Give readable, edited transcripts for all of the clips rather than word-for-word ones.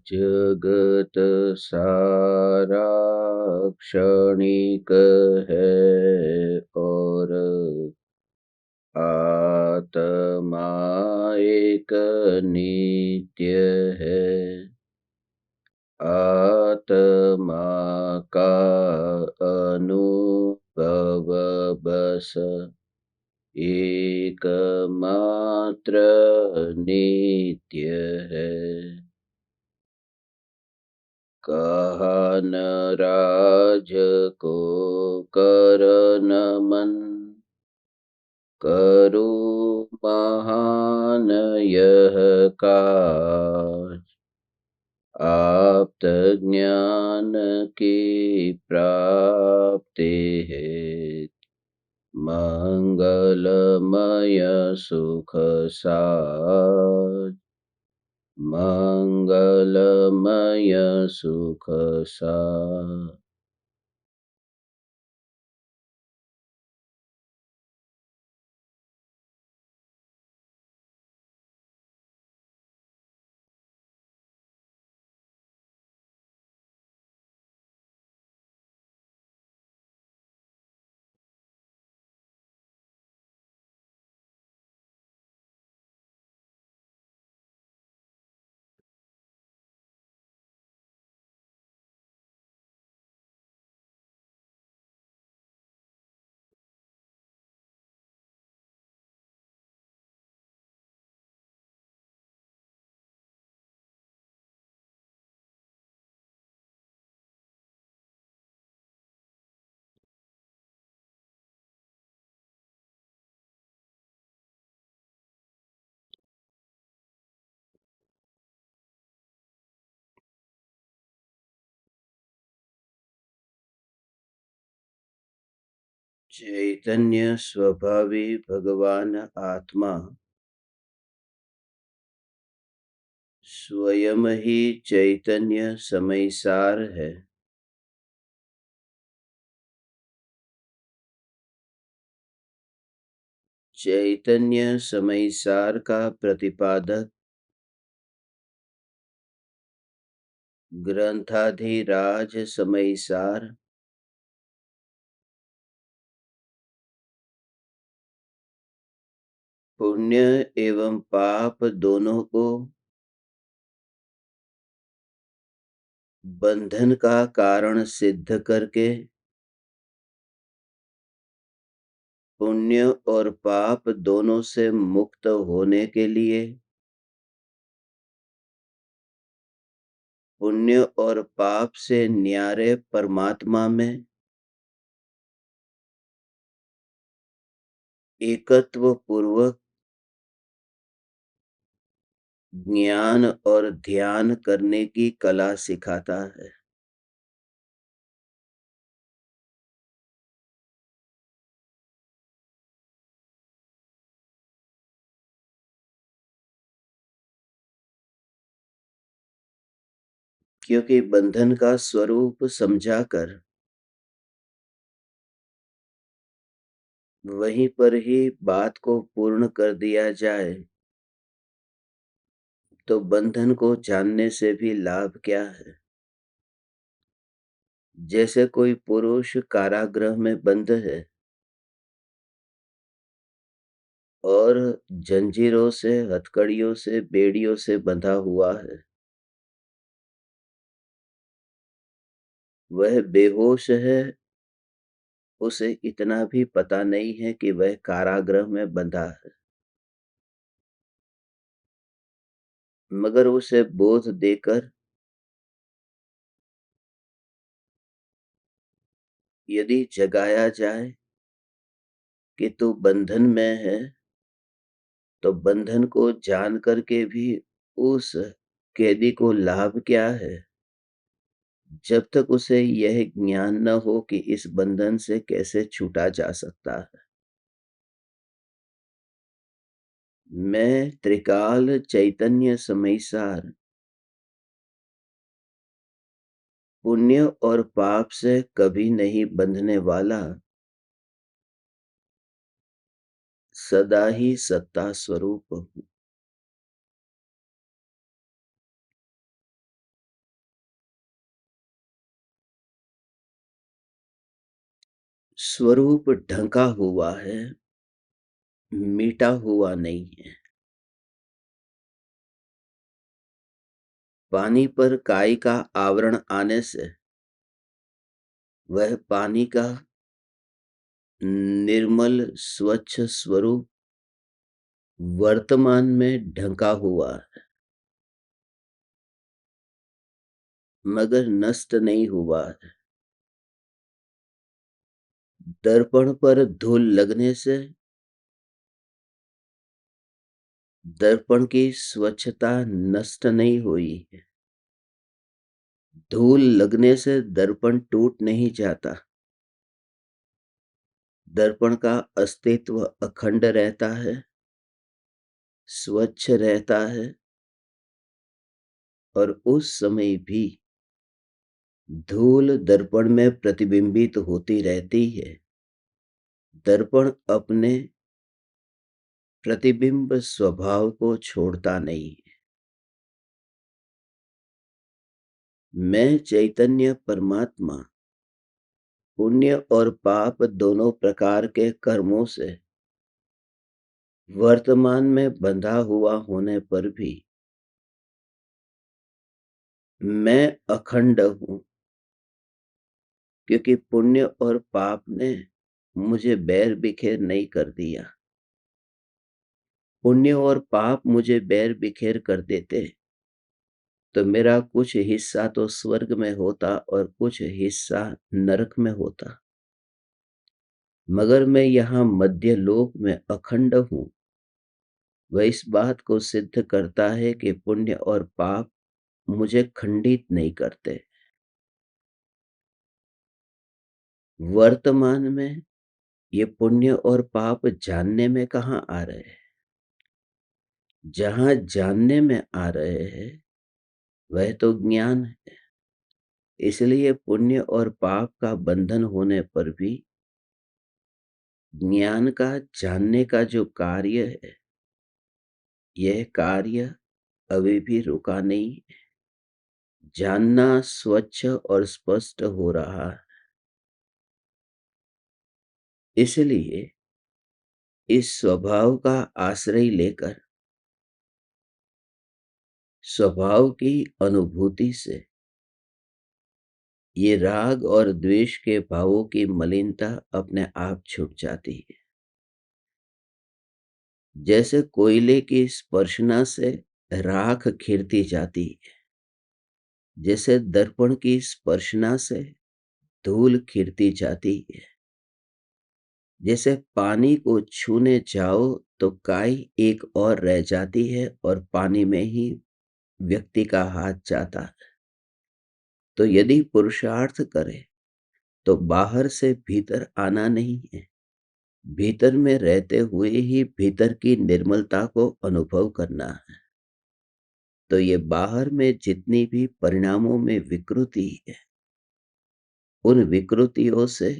जगत सारा क्षणिक है और आत्मा एक नित्य है। आत्मा का अनुभव बस एकमात्र नित्य है। कहा न राज को कर नमन, करो महान यह काज। आप्त ज्ञान की प्राप्ति है, मंगलमय सुख साज। मंगलमय सुख साज। चैतन्य स्वभावी भगवान आत्मा स्वयं ही चैतन्य समयसार है। चैतन्य समयसार का प्रतिपादक ग्रंथाधिराज समयसार पुण्य एवं पाप दोनों को बंधन का कारण सिद्ध करके पुण्य और पाप दोनों से मुक्त होने के लिए पुण्य और पाप से न्यारे परमात्मा में एकत्व पूर्वक ज्ञान और ध्यान करने की कला सिखाता है। क्योंकि बंधन का स्वरूप समझाकर वहीं पर ही बात को पूर्ण कर दिया जाए तो बंधन को जानने से भी लाभ क्या है। जैसे कोई पुरुष कारागृह में बंद है और जंजीरों से, हथकड़ियों से, बेड़ियों से बंधा हुआ है। वह बेहोश है, उसे इतना भी पता नहीं है कि वह कारागृह में बंधा है, मगर उसे बोध देकर यदि जगाया जाए कि तू बंधन में है, तो बंधन को जान करके भी उस कैदी को लाभ क्या है, जब तक उसे यह ज्ञान न हो कि इस बंधन से कैसे छूटा जा सकता है। मैं त्रिकाल चैतन्य समयसार पुण्य और पाप से कभी नहीं बंधने वाला, सदा ही सत्ता स्वरूप हूँ। स्वरूप ढंका हुआ है, मिटा हुआ नहीं है। पानी पर काई का आवरण आने से वह पानी का निर्मल स्वच्छ स्वरूप वर्तमान में ढंका हुआ है, मगर नष्ट नहीं हुआ है। दर्पण पर धूल लगने से दर्पण की स्वच्छता नष्ट नहीं हुई है। धूल लगने से दर्पण टूट नहीं जाता। दर्पण का अस्तित्व अखंड रहता है, स्वच्छ रहता है और उस समय भी धूल दर्पण में प्रतिबिंबित होती रहती है। दर्पण अपने प्रतिबिंब स्वभाव को छोड़ता नहीं है। मैं चैतन्य परमात्मा पुण्य और पाप दोनों प्रकार के कर्मों से वर्तमान में बंधा हुआ होने पर भी मैं अखंड हूँ, क्योंकि पुण्य और पाप ने मुझे बैर बिखेर नहीं कर दिया। पुण्य और पाप मुझे बैर बिखेर कर देते तो मेरा कुछ हिस्सा तो स्वर्ग में होता और कुछ हिस्सा नरक में होता, मगर मैं यहाँ मध्य लोक में अखंड हूँ। वह इस बात को सिद्ध करता है कि पुण्य और पाप मुझे खंडित नहीं करते। वर्तमान में ये पुण्य और पाप जानने में कहाँ आ रहे हैं? जहाँ जानने में आ रहे हैं वह तो ज्ञान है। इसलिए पुण्य और पाप का बंधन होने पर भी ज्ञान का जानने का जो कार्य है, यह कार्य अभी भी रुका नहीं है। जानना स्वच्छ और स्पष्ट हो रहा है। इसलिए इस स्वभाव का आश्रय लेकर स्वभाव की अनुभूति से ये राग और द्वेष के भावों की मलिनता अपने आप छूट जाती है। जैसे कोयले की स्पर्शना से राख खिरती जाती है, जैसे दर्पण की स्पर्शना से धूल खिरती जाती है, जैसे पानी को छूने जाओ तो काई एक और रह जाती है और पानी में ही व्यक्ति का हाथ जाता है। तो यदि पुरुषार्थ करे तो बाहर से भीतर आना नहीं है, भीतर में रहते हुए ही भीतर की निर्मलता को अनुभव करना है। तो ये बाहर में जितनी भी परिणामों में विकृति है, उन विकृतियों से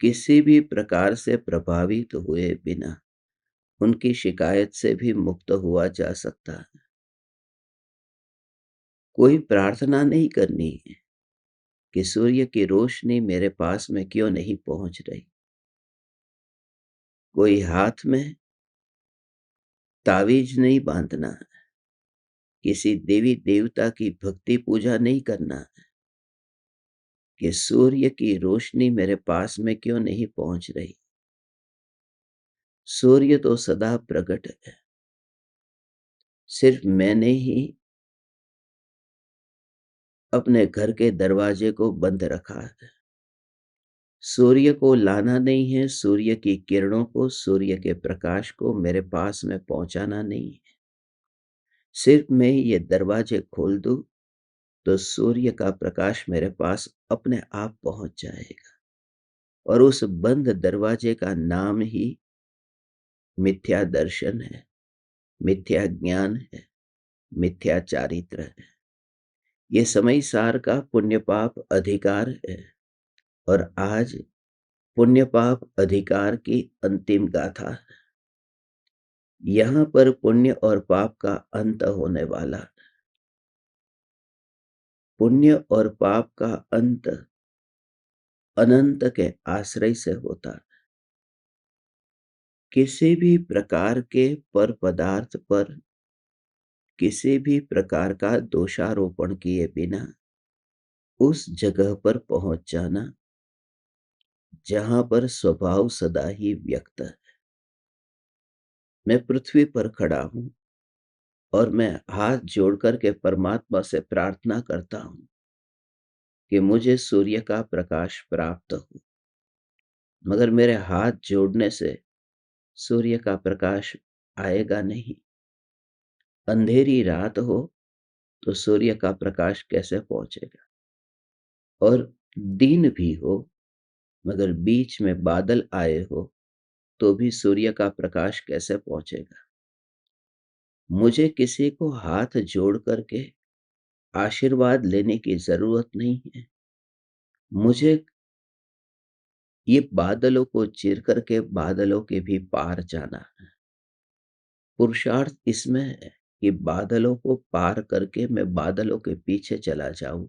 किसी भी प्रकार से प्रभावित हुए बिना उनकी शिकायत से भी मुक्त हुआ जा सकता है। कोई प्रार्थना नहीं करनी है कि सूर्य की रोशनी मेरे पास में क्यों नहीं पहुंच रही। कोई हाथ में तावीज नहीं बांधना है, किसी देवी देवता की भक्ति पूजा नहीं करना है कि सूर्य की रोशनी मेरे पास में क्यों नहीं पहुंच रही। सूर्य तो सदा प्रकट है, सिर्फ मैंने ही अपने घर के दरवाजे को बंद रखा है। सूर्य को लाना नहीं है, सूर्य की किरणों को, सूर्य के प्रकाश को मेरे पास में पहुंचाना नहीं है। सिर्फ मैं ये दरवाजे खोल दूं तो सूर्य का प्रकाश मेरे पास अपने आप पहुंच जाएगा। और उस बंद दरवाजे का नाम ही मिथ्या दर्शन है, मिथ्या ज्ञान है, मिथ्या चारित्र है। ये समय सार का पुण्य पाप अधिकार है और आज पुण्य पाप अधिकार की अंतिम गाथा है। यहाँ पर पुण्य और पाप का अंत होने वाला। पुण्य और पाप का अंत अनंत के आश्रय से होता है। किसी भी प्रकार के पर पदार्थ पर किसी भी प्रकार का दोषारोपण किए बिना उस जगह पर पहुंच जाना जहां पर स्वभाव सदा ही व्यक्त है। मैं पृथ्वी पर खड़ा हूं और मैं हाथ जोड़कर के परमात्मा से प्रार्थना करता हूं कि मुझे सूर्य का प्रकाश प्राप्त हो, मगर मेरे हाथ जोड़ने से सूर्य का प्रकाश आएगा नहीं। अंधेरी रात हो तो सूर्य का प्रकाश कैसे पहुंचेगा? और दिन भी हो मगर बीच में बादल आए हो तो भी सूर्य का प्रकाश कैसे पहुंचेगा? मुझे किसी को हाथ जोड़ करके आशीर्वाद लेने की जरूरत नहीं है। मुझे ये बादलों को चीर करके बादलों के भी पार जाना है। पुरुषार्थ इसमें है कि बादलों को पार करके मैं बादलों के पीछे चला जाऊं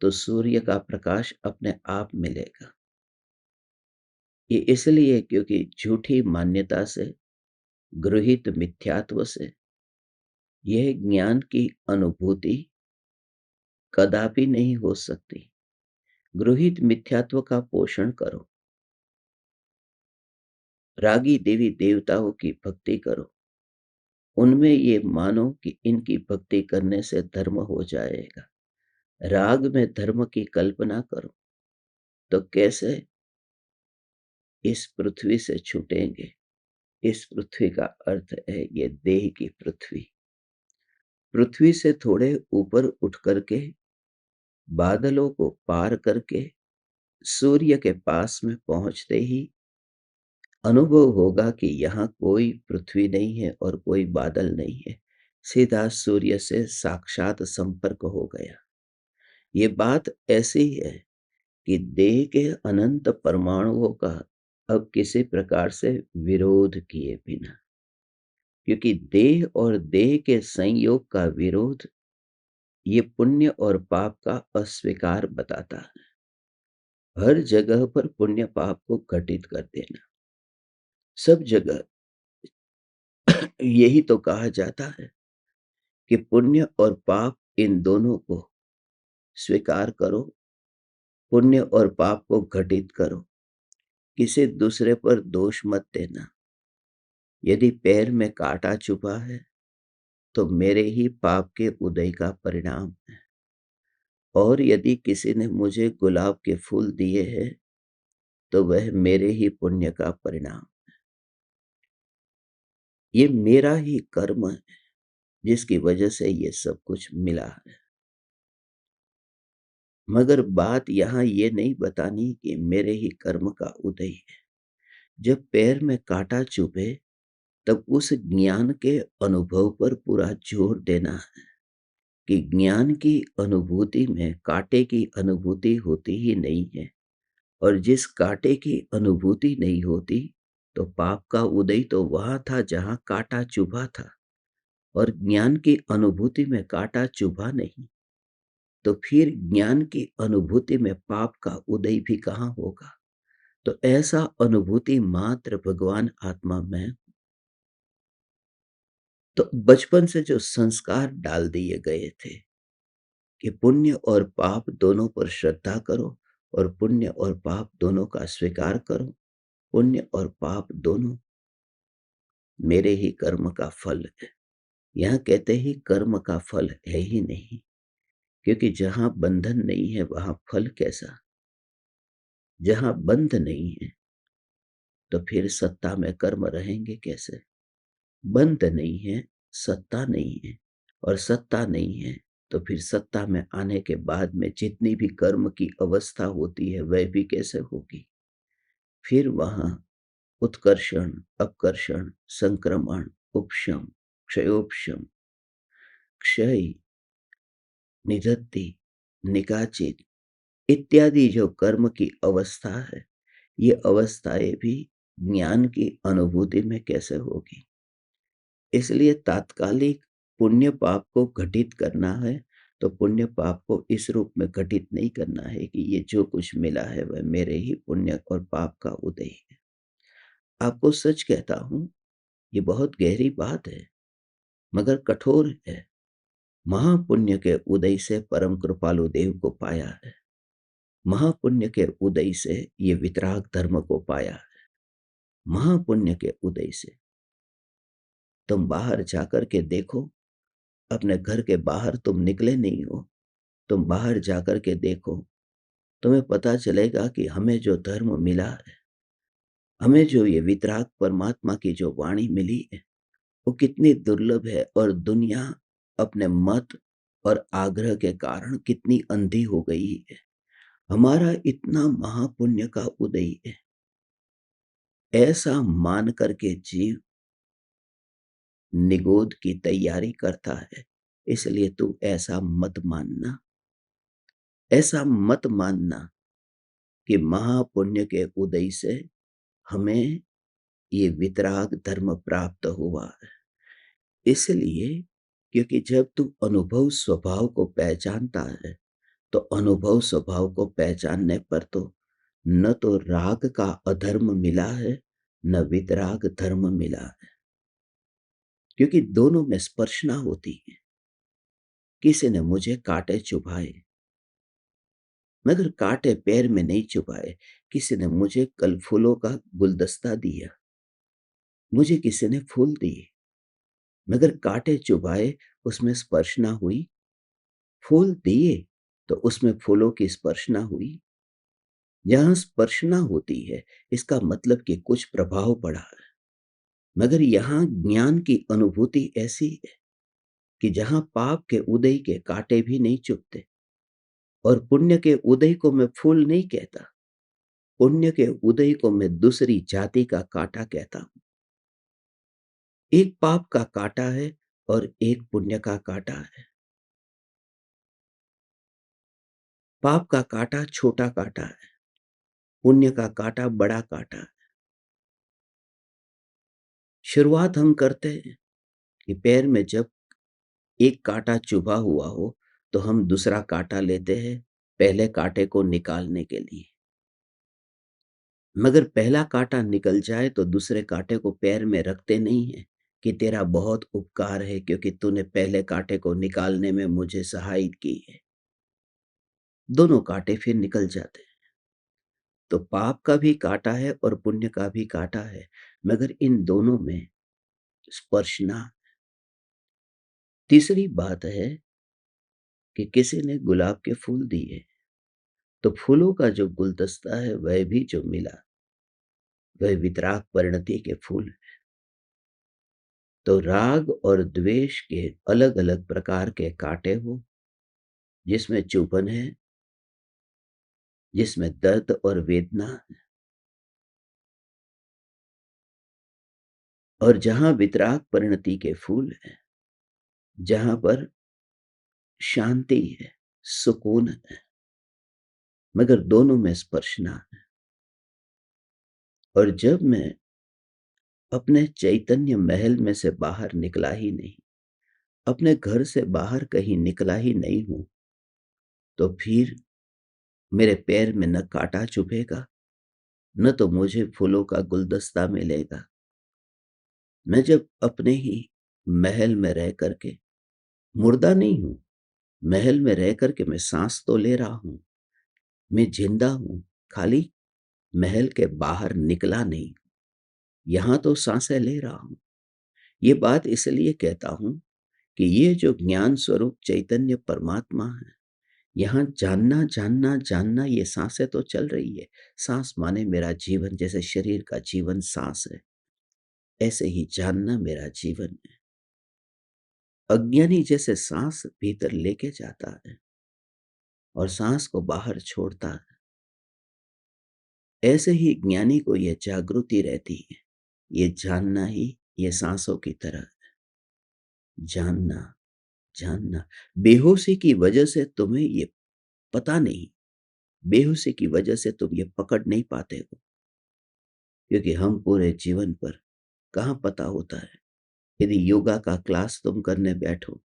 तो सूर्य का प्रकाश अपने आप मिलेगा। ये इसलिए क्योंकि झूठी मान्यता से, गृहीत मिथ्यात्व से यह ज्ञान की अनुभूति कदापि नहीं हो सकती। गृहीत मिथ्यात्व का पोषण करो, रागी देवी देवताओं की भक्ति करो, उनमें ये मानो कि इनकी भक्ति करने से धर्म हो जाएगा। राग में धर्म की कल्पना करो तो कैसे इस पृथ्वी से छूटेंगे? इस पृथ्वी का अर्थ है ये देह की पृथ्वी। पृथ्वी से थोड़े ऊपर उठ करके बादलों को पार करके सूर्य के पास में पहुंचते ही अनुभव होगा कि यहाँ कोई पृथ्वी नहीं है और कोई बादल नहीं है, सीधा सूर्य से साक्षात संपर्क हो गया। ये बात ऐसी है कि देह के अनंत परमाणुओं का अब किसी प्रकार से विरोध किए बिना, क्योंकि देह और देह के संयोग का विरोध ये पुण्य और पाप का अस्वीकार बताता है। हर जगह पर पुण्य पाप को घटित कर देना, सब जगह यही तो कहा जाता है कि पुण्य और पाप इन दोनों को स्वीकार करो, पुण्य और पाप को घटित करो, किसी दूसरे पर दोष मत देना। यदि पैर में कांटा चुभा है तो मेरे ही पाप के उदय का परिणाम है, और यदि किसी ने मुझे गुलाब के फूल दिए हैं तो वह मेरे ही पुण्य का परिणाम। ये मेरा ही कर्म है जिसकी वजह से ये सब कुछ मिला है। मगर बात यहाँ ये नहीं बतानी कि मेरे ही कर्म का उदय है। जब पैर में कांटा चुभे तब उस ज्ञान के अनुभव पर पूरा जोर देना है कि ज्ञान की अनुभूति में कांटे की अनुभूति होती ही नहीं है, और जिस कांटे की अनुभूति नहीं होती तो पाप का उदय तो वहां था जहां कांटा चुभा था, और ज्ञान की अनुभूति में कांटा चुभा नहीं, तो फिर ज्ञान की अनुभूति में पाप का उदय भी कहाँ होगा? तो ऐसा अनुभूति मात्र भगवान आत्मा में। तो बचपन से जो संस्कार डाल दिए गए थे कि पुण्य और पाप दोनों पर श्रद्धा करो और पुण्य और पाप दोनों का स्वीकार करो, पुण्य और पाप दोनों मेरे ही कर्म का फल है। यहाँ कहते ही कर्म का फल है ही नहीं, क्योंकि जहां बंधन नहीं है वहां फल कैसा? जहां बंध नहीं है तो फिर सत्ता में कर्म रहेंगे कैसे? बंध नहीं है, सत्ता नहीं है, और सत्ता नहीं है तो फिर सत्ता में आने के बाद में जितनी भी कर्म की अवस्था होती है वह भी कैसे होगी? फिर वहां उत्कर्षण, अपकर्षण, संक्रमण, उपशम, क्षयोपशम, क्षय, निरति, निकाचित इत्यादि जो कर्म की अवस्था है, ये अवस्थाएँ भी ज्ञान की अनुभूति में कैसे होगी? इसलिए तात्कालिक पुण्य पाप को घटित करना है, तो पुण्य पाप को इस रूप में घटित नहीं करना है कि ये जो कुछ मिला है वह मेरे ही पुण्य और पाप का उदय है। आपको सच कहता हूँ, ये बहुत गहरी बात है, मगर कठोर है। महापुण्य के उदय से परम कृपालु देव को पाया है। महापुण्य के उदय से ये वितराग धर्म को पाया है। महापुण्य के उदय से तुम बाहर जाकर के देखो, अपने घर के बाहर तुम निकले नहीं हो, तुम बाहर जाकर के देखो, तुम्हें पता चलेगा कि हमें जो धर्म मिला है, हमें जो ये वितराग परमात्मा की जो वाणी मिली है, वो कितनी दुर्लभ है और दुनिया अपने मत और आग्रह के कारण कितनी अंधी हो गई है। हमारा इतना महापुण्य का उदय है, ऐसा मान करके जीव निगोद की तैयारी करता है। इसलिए तू ऐसा मत मानना, ऐसा मत मानना कि महापुण्य के उदय से हमें ये वितराग धर्म प्राप्त हुआ है। इसलिए क्योंकि जब तू अनुभव स्वभाव को पहचानता है, तो अनुभव स्वभाव को पहचानने पर तो न तो राग का अधर्म मिला है, न वितराग धर्म मिला है, क्योंकि दोनों में स्पर्शना होती है। किसी ने मुझे कांटे चुभाए, मगर कांटे पैर में नहीं चुभाए। किसी ने मुझे कल फूलों का गुलदस्ता दिया, मुझे किसी ने फूल दिए, मगर कांटे चुभाए, उसमें स्पर्शना हुई। फूल दिए तो उसमें फूलों की स्पर्शना हुई। जहां स्पर्शना होती है, इसका मतलब कि कुछ प्रभाव पड़ा है। मगर यहां ज्ञान की अनुभूति ऐसी है कि जहां पाप के उदय के कांटे भी नहीं चुभते, और पुण्य के उदय को मैं फूल नहीं कहता, पुण्य के उदय को मैं दूसरी जाति का कांटा कहता हूं। एक पाप का कांटा है और एक पुण्य का कांटा है। पाप का कांटा छोटा कांटा है, पुण्य का कांटा बड़ा कांटा है। शुरुआत हम करते हैं कि पैर में जब एक कांटा चुभा हुआ हो, तो हम दूसरा कांटा लेते हैं पहले कांटे को निकालने के लिए। मगर पहला कांटा निकल जाए तो दूसरे कांटे को पैर में रखते नहीं है कि तेरा बहुत उपकार है, क्योंकि तूने पहले कांटे को निकालने में मुझे सहायता की है। दोनों कांटे फिर निकल जाते हैं। तो पाप का भी कांटा है और पुण्य का भी कांटा है, मगर इन दोनों में स्पर्शना। तीसरी बात है कि किसी ने गुलाब के फूल दिए, तो फूलों का जो गुलदस्ता है वह भी जो मिला, वह वितराग परिणति के फूल है। तो राग और द्वेष के अलग अलग प्रकार के कांटे हो, जिसमें चुभन है, जिसमें दर्द और वेदना है, और जहां वितराग परिणति के फूल है, जहां पर शांति है, सुकून है, मगर दोनों में स्पर्शना है। और जब मैं अपने चैतन्य महल में से बाहर निकला ही नहीं, अपने घर से बाहर कहीं निकला ही नहीं हूं, तो फिर मेरे पैर में न कांटा चुभेगा, न तो मुझे फूलों का गुलदस्ता मिलेगा। मैं जब अपने ही महल में रह करके मुर्दा नहीं हूं, महल में रह करके मैं सांस तो ले रहा हूं, मैं जिंदा हूं, खाली महल के बाहर निकला नहीं, यहां तो सांसें ले रहा हूं। ये बात इसलिए कहता हूं कि ये जो ज्ञान स्वरूप चैतन्य परमात्मा है, यहाँ जानना जानना जानना, ये सांसें तो चल रही है। सांस माने मेरा जीवन, जैसे शरीर का जीवन सांस है, ऐसे ही जानना मेरा जीवन है। अज्ञानी जैसे सांस भीतर लेके जाता है और सांस को बाहर छोड़ता है, ऐसे ही ज्ञानी को यह जागृति रहती है। ये जानना ही ये सांसों की तरह है। जानना, जानना। बेहोशी की वजह से तुम्हें ये पता नहीं, बेहोशी की वजह से तुम ये पकड़ नहीं पाते हो, क्योंकि हम पूरे जीवन पर कहाँ पता होता है। यदि योगा का क्लास तुम करने बैठो,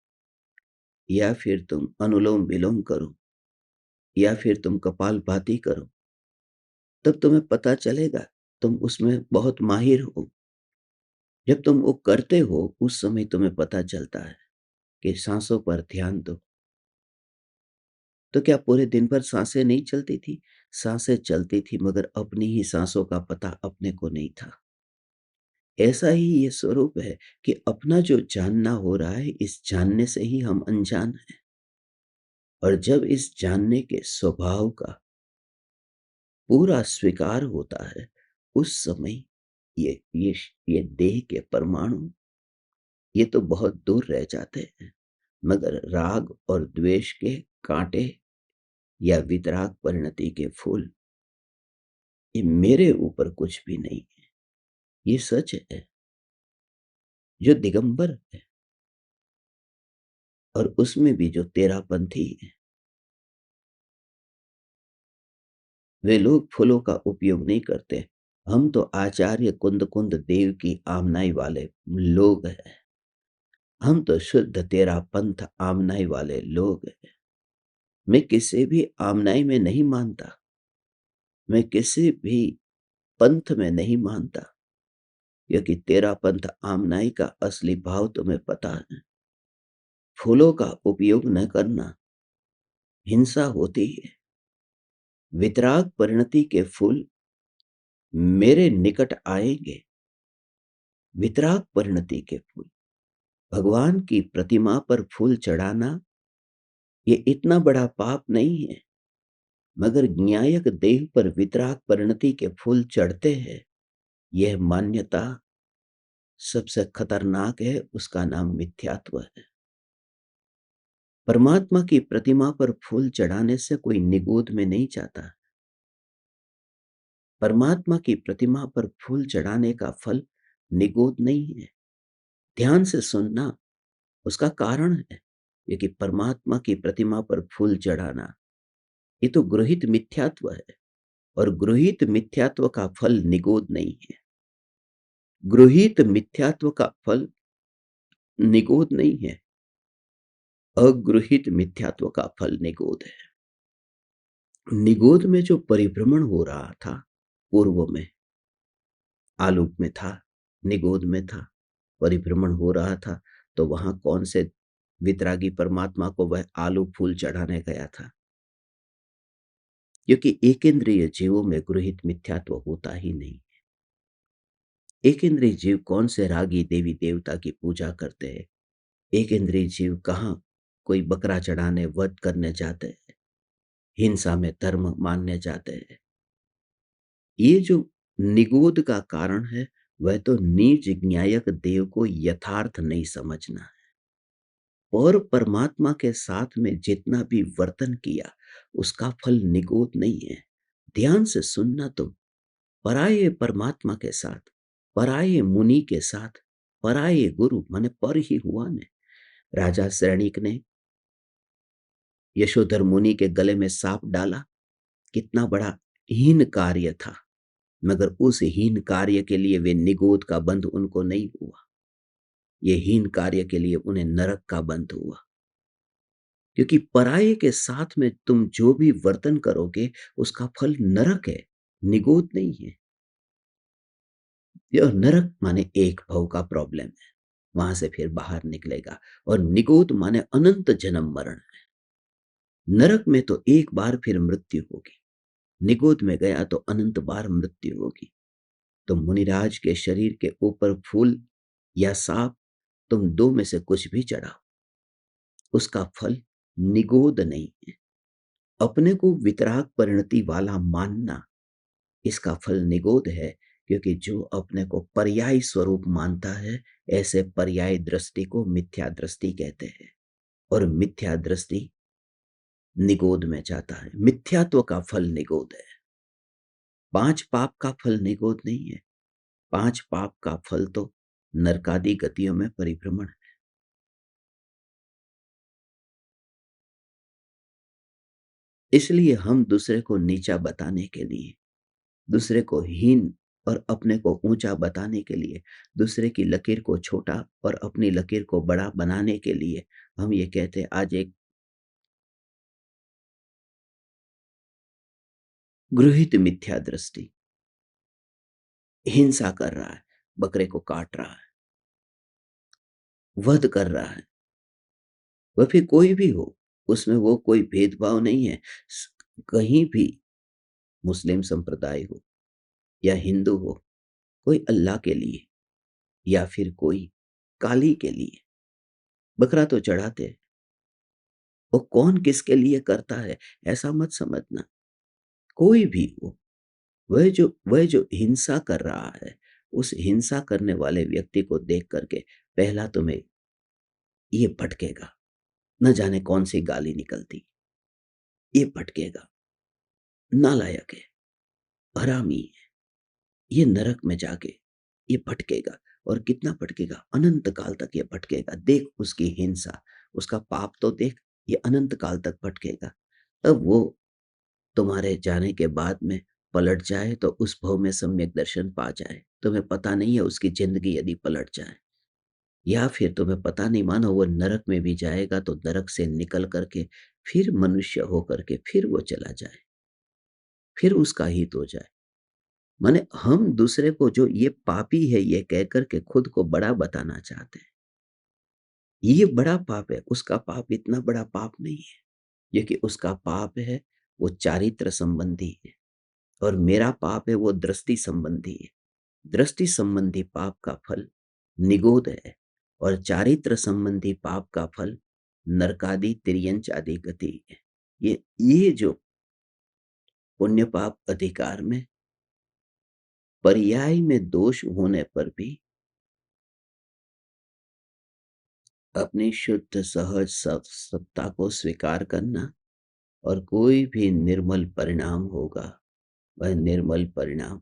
या फिर तुम अनुलोम विलोम करो, या फिर तुम कपालभाति करो, तब तुम्हें पता चलेगा तुम उसमें बहुत माहिर हो। जब तुम वो करते हो उस समय तुम्हें पता चलता है कि सांसों पर ध्यान दो। तो क्या पूरे दिन भर सांसें नहीं चलती थी? सांसें चलती थी, मगर अपनी ही सांसों का पता अपने को नहीं था। ऐसा ही ये स्वरूप है कि अपना जो जानना हो रहा है, इस जानने से ही हम अनजान हैं। और जब इस जानने के स्वभाव का पूरा स्वीकार होता है, उस समय ये देह के परमाणु ये तो बहुत दूर रह जाते हैं, मगर राग और द्वेष के कांटे या वितराग परिणति के फूल, ये मेरे ऊपर कुछ भी नहीं है। ये सच है। जो दिगंबर है और उसमें भी जो तेरापंथी है, वे लोग फूलों का उपयोग नहीं करते। हम तो आचार्य कुंद कुंद देव की आमनाई वाले लोग हैं। हम तो शुद्ध तेरा पंथ आमनाई वाले लोग हैं। मैं किसी भी आमनाई में नहीं मानता, मैं किसी भी पंथ में नहीं मानता, क्योंकि तेरा पंथ आमनाई का असली भाव तुम्हें पता है। फूलों का उपयोग न करना, हिंसा होती है। वितराग परिणति के फूल मेरे निकट आएंगे। वितराग परिणति के फूल, भगवान की प्रतिमा पर फूल चढ़ाना ये इतना बड़ा पाप नहीं है, मगर न्यायक देह पर वितराग परिणति के फूल चढ़ते हैं। यह मान्यता सबसे खतरनाक है, उसका नाम मिथ्यात्व है। परमात्मा की प्रतिमा पर फूल चढ़ाने से कोई निगोद में नहीं जाता। परमात्मा की प्रतिमा पर फूल चढ़ाने का फल निगोद नहीं है। ध्यान से सुनना, उसका कारण है। क्योंकि परमात्मा की प्रतिमा पर फूल चढ़ाना ये तो गृहीत मिथ्यात्व है, और गृहीत मिथ्यात्व का फल निगोद नहीं है। गृहीत मिथ्यात्व का फल निगोद नहीं है, अगृहीत मिथ्यात्व का फल निगोद है। निगोद में जो परिभ्रमण हो रहा था, पूर्व में आलोक में था, निगोद में था, परिभ्रमण हो रहा था, तो वहां कौन से वितरागी परमात्मा को वह आलू फूल चढ़ाने गया था? क्योंकि एकेंद्रिय जीवों में गृहीत मिथ्यात्व होता ही नहीं। एक इंद्रिय जीव कौन से रागी देवी देवता की पूजा करते हैं? एक इंद्रिय जीव कहाँ कोई बकरा चढ़ाने वध करने जाते हैं, हिंसा में धर्म मानने जाते हैं? ये जो निगोद का कारण है, वह तो नीच न्यायक देव को यथार्थ नहीं समझना है। और परमात्मा के साथ में जितना भी वर्तन किया, उसका फल निगोद नहीं है। ध्यान से सुनना तुम, पराये परमात्मा के साथ, पराये मुनि के साथ, पराये गुरु माने पर ही हुआ ने। राजा श्रेणिक ने यशोधर मुनि के गले में सांप डाला, कितना बड़ा हीन कार्य था, मगर उस हीन कार्य के लिए वे निगोद का बंध उनको नहीं हुआ। ये हीन कार्य के लिए उन्हें नरक का बंध हुआ। क्योंकि पराये के साथ में तुम जो भी वर्तन करोगे, उसका फल नरक है, निगोद नहीं है। यह नरक माने एक भव का प्रॉब्लम है, वहां से फिर बाहर निकलेगा। और निगोद माने अनंत जन्म मरण है। नरक में तो एक बार फिर मृत्यु होगी, निगोद में गया तो अनंत बार मृत्यु होगी। तो मुनिराज के शरीर के ऊपर फूल या सांप, तुम दो में से कुछ भी चढ़ाओ, उसका फल निगोद नहीं है। अपने को वितराग परिणति वाला मानना, इसका फल निगोद है। क्योंकि जो अपने को पर्याय स्वरूप मानता है, ऐसे पर्याय दृष्टि को मिथ्या दृष्टि कहते हैं। और मिथ्या दृष्टि निगोद में जाता है। मिथ्यात्व का फल निगोद है। पांच पाप का फल निगोद नहीं है। पांच पाप का फल तो नरकादि गतियों में परिभ्रमण है। इसलिए हम दूसरे को नीचा बताने के लिए, दूसरे को हीन और अपने को ऊंचा बताने के लिए, दूसरे की लकीर को छोटा और अपनी लकीर को बड़ा बनाने के लिए हम ये कहते हैं, आज एक गृहीत मिथ्या दृष्टि हिंसा कर रहा है, बकरे को काट रहा है, वध कर रहा है, वह फिर कोई भी हो, उसमें वो कोई भेदभाव नहीं है। कहीं भी मुस्लिम संप्रदाय हो या हिंदू हो, कोई अल्लाह के लिए या फिर कोई काली के लिए बकरा तो चढ़ाते हैं। वो कौन किसके लिए करता है ऐसा मत समझना। कोई भी हो, वह जो हिंसा कर रहा है, उस हिंसा करने वाले व्यक्ति को देख करके पहला तुम्हें ये भटकेगा, न जाने कौन सी गाली निकलती, ये भटकेगा, नालायक है, हरामी है, ये नरक में जाके ये भटकेगा। और कितना भटकेगा, अनंत काल तक ये भटकेगा। देख उसकी हिंसा, उसका पाप तो देख, ये अनंत काल तक भटकेगा। तब वो तुम्हारे जाने के बाद में पलट जाए तो उस भव में सम्यक दर्शन पा जाए। तुम्हें पता नहीं है उसकी जिंदगी यदि पलट जाए, या फिर तुम्हें पता नहीं, मानो वो नरक में भी जाएगा तो नरक से निकल करके फिर मनुष्य होकर के फिर वो चला जाए, फिर उसका हित हो जाए। माने हम दूसरे को जो ये पापी है ये कह करके खुद को बड़ा बताना चाहते हैं। ये बड़ा पाप है, उसका पाप इतना बड़ा पाप नहीं है। ये कि उसका पाप है वो चारित्र संबंधी है, और मेरा पाप है वो दृष्टि संबंधी है। दृष्टि संबंधी पाप का फल निगोद है, और चारित्र संबंधी पाप का फल नरकादि तिर्यंच आदि गति है। ये जो पुण्य पाप अधिकार में पर्याय में दोष होने पर भी अपनी शुद्ध सहज सत्ता को स्वीकार करना, और कोई भी निर्मल परिणाम होगा, वह निर्मल परिणाम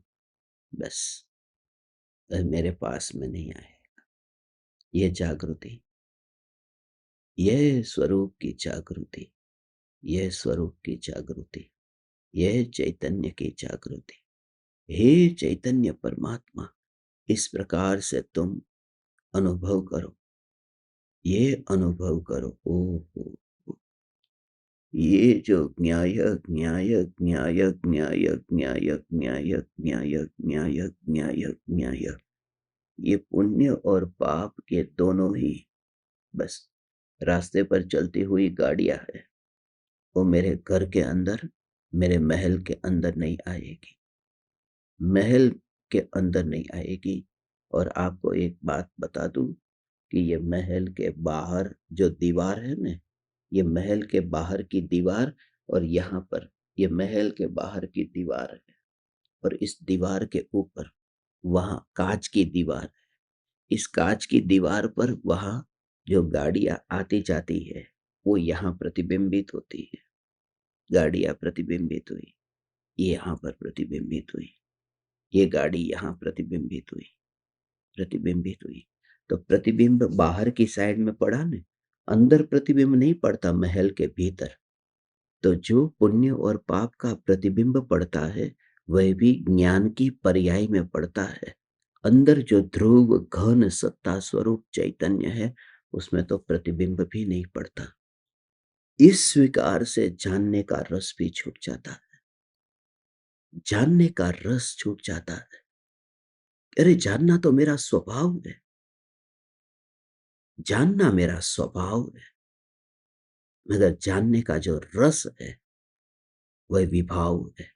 बस वह मेरे पास में नहीं आए। ये जागृति, यह स्वरूप की जागृति, यह स्वरूप की जागृति, यह चैतन्य की जागृति। हे चैतन्य परमात्मा, इस प्रकार से तुम अनुभव करो, ये अनुभव करो। ओ हो, ये जो ज्ञाय ज्ञाय ज्ञाय ज्ञाय ज्ञाय ज्ञाय ज्ञाय ज्ञाय ज्ञाय ज्ञाय, ये पुण्य और पाप के दोनों ही बस रास्ते पर चलती हुई गाड़ियां है। वो मेरे घर के अंदर, मेरे महल के अंदर नहीं आएगी, महल के अंदर नहीं आएगी। और आपको एक बात बता दूं कि ये महल के बाहर जो दीवार है ना, ये महल के बाहर की दीवार, और यहाँ पर ये महल के बाहर की दीवार है, और इस दीवार के ऊपर वहां कांच की दीवार है। इस कांच की दीवार पर वहां जो गाड़ियां आती जाती है वो यहाँ प्रतिबिंबित होती है। गाड़ियां प्रतिबिंबित हुई, ये यहाँ पर प्रतिबिंबित हुई, ये गाड़ी यहाँ प्रतिबिंबित हुई, प्रतिबिंबित हुई। तो प्रतिबिंब बाहर की साइड में पड़ा ना, अंदर प्रतिबिंब नहीं पड़ता महल के भीतर। तो जो पुण्य और पाप का प्रतिबिंब पड़ता है वह भी ज्ञान की पर्याय में पड़ता है। अंदर जो ध्रुव घन सत्ता स्वरूप चैतन्य है उसमें तो प्रतिबिंब भी नहीं पड़ता। इस स्वीकार से जानने का रस भी छूट जाता है, जानने का रस छूट जाता है। अरे जानना तो मेरा स्वभाव है, जानना मेरा स्वभाव है, मगर जानने का जो रस है वह विभाव है।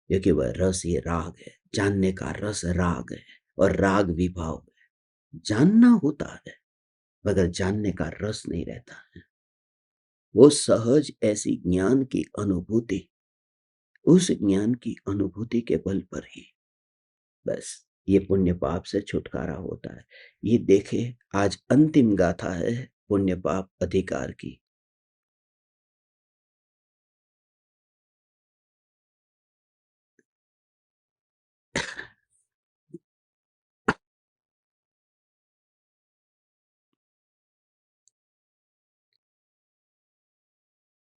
क्योंकि वह रस ये राग है, जानने का रस राग है, और राग विभाव है। जानना होता है मगर जानने का रस नहीं रहता है। वो सहज ऐसी ज्ञान की अनुभूति, उस ज्ञान की अनुभूति के बल पर ही बस ये पुण्य पाप से छुटकारा होता है। ये देखे, आज अंतिम गाथा है पुण्य पाप अधिकार की।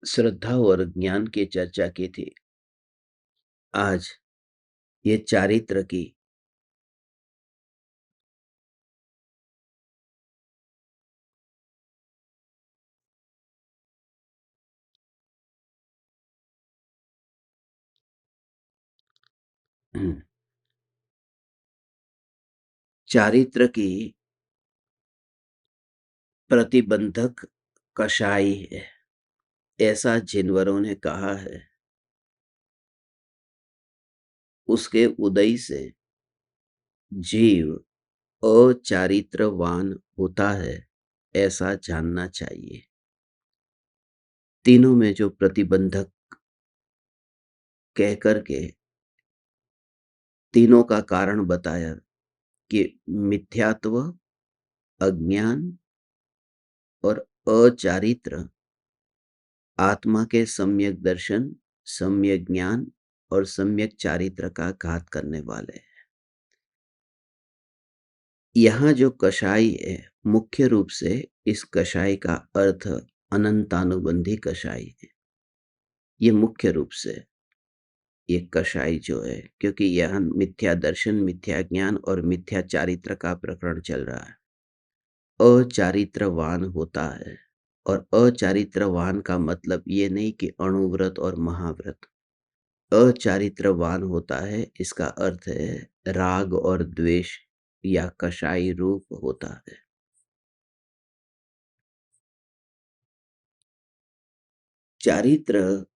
श्रद्धा और ज्ञान की चर्चा की थी। आज ये चारित्र की चारित्र की प्रतिबंधक कषाय है, ऐसा जिनवरों ने कहा है। उसके उदय से जीव अचारित्रवान होता है, ऐसा जानना चाहिए। तीनों में जो प्रतिबंधक कह कर के तीनों का कारण बताया कि मिथ्यात्व, अज्ञान और अचारित्र आत्मा के सम्यक दर्शन, सम्यक ज्ञान और सम्यक चारित्र का घात करने वाले हैं। यहाँ जो कषाय है, मुख्य रूप से इस कषाय का अर्थ अनंतानुबंधी कषाय है। ये मुख्य रूप से ये कषाय जो है, क्योंकि यहाँ मिथ्या दर्शन, मिथ्या ज्ञान और मिथ्या चारित्र का प्रकरण चल रहा है। अचारित्रवान होता है, और अचारित्रवान का मतलब ये नहीं कि अणुव्रत और महाव्रत। अचारित्रवान होता है, इसका अर्थ है राग और द्वेष या कषाय रूप होता है। चारित्र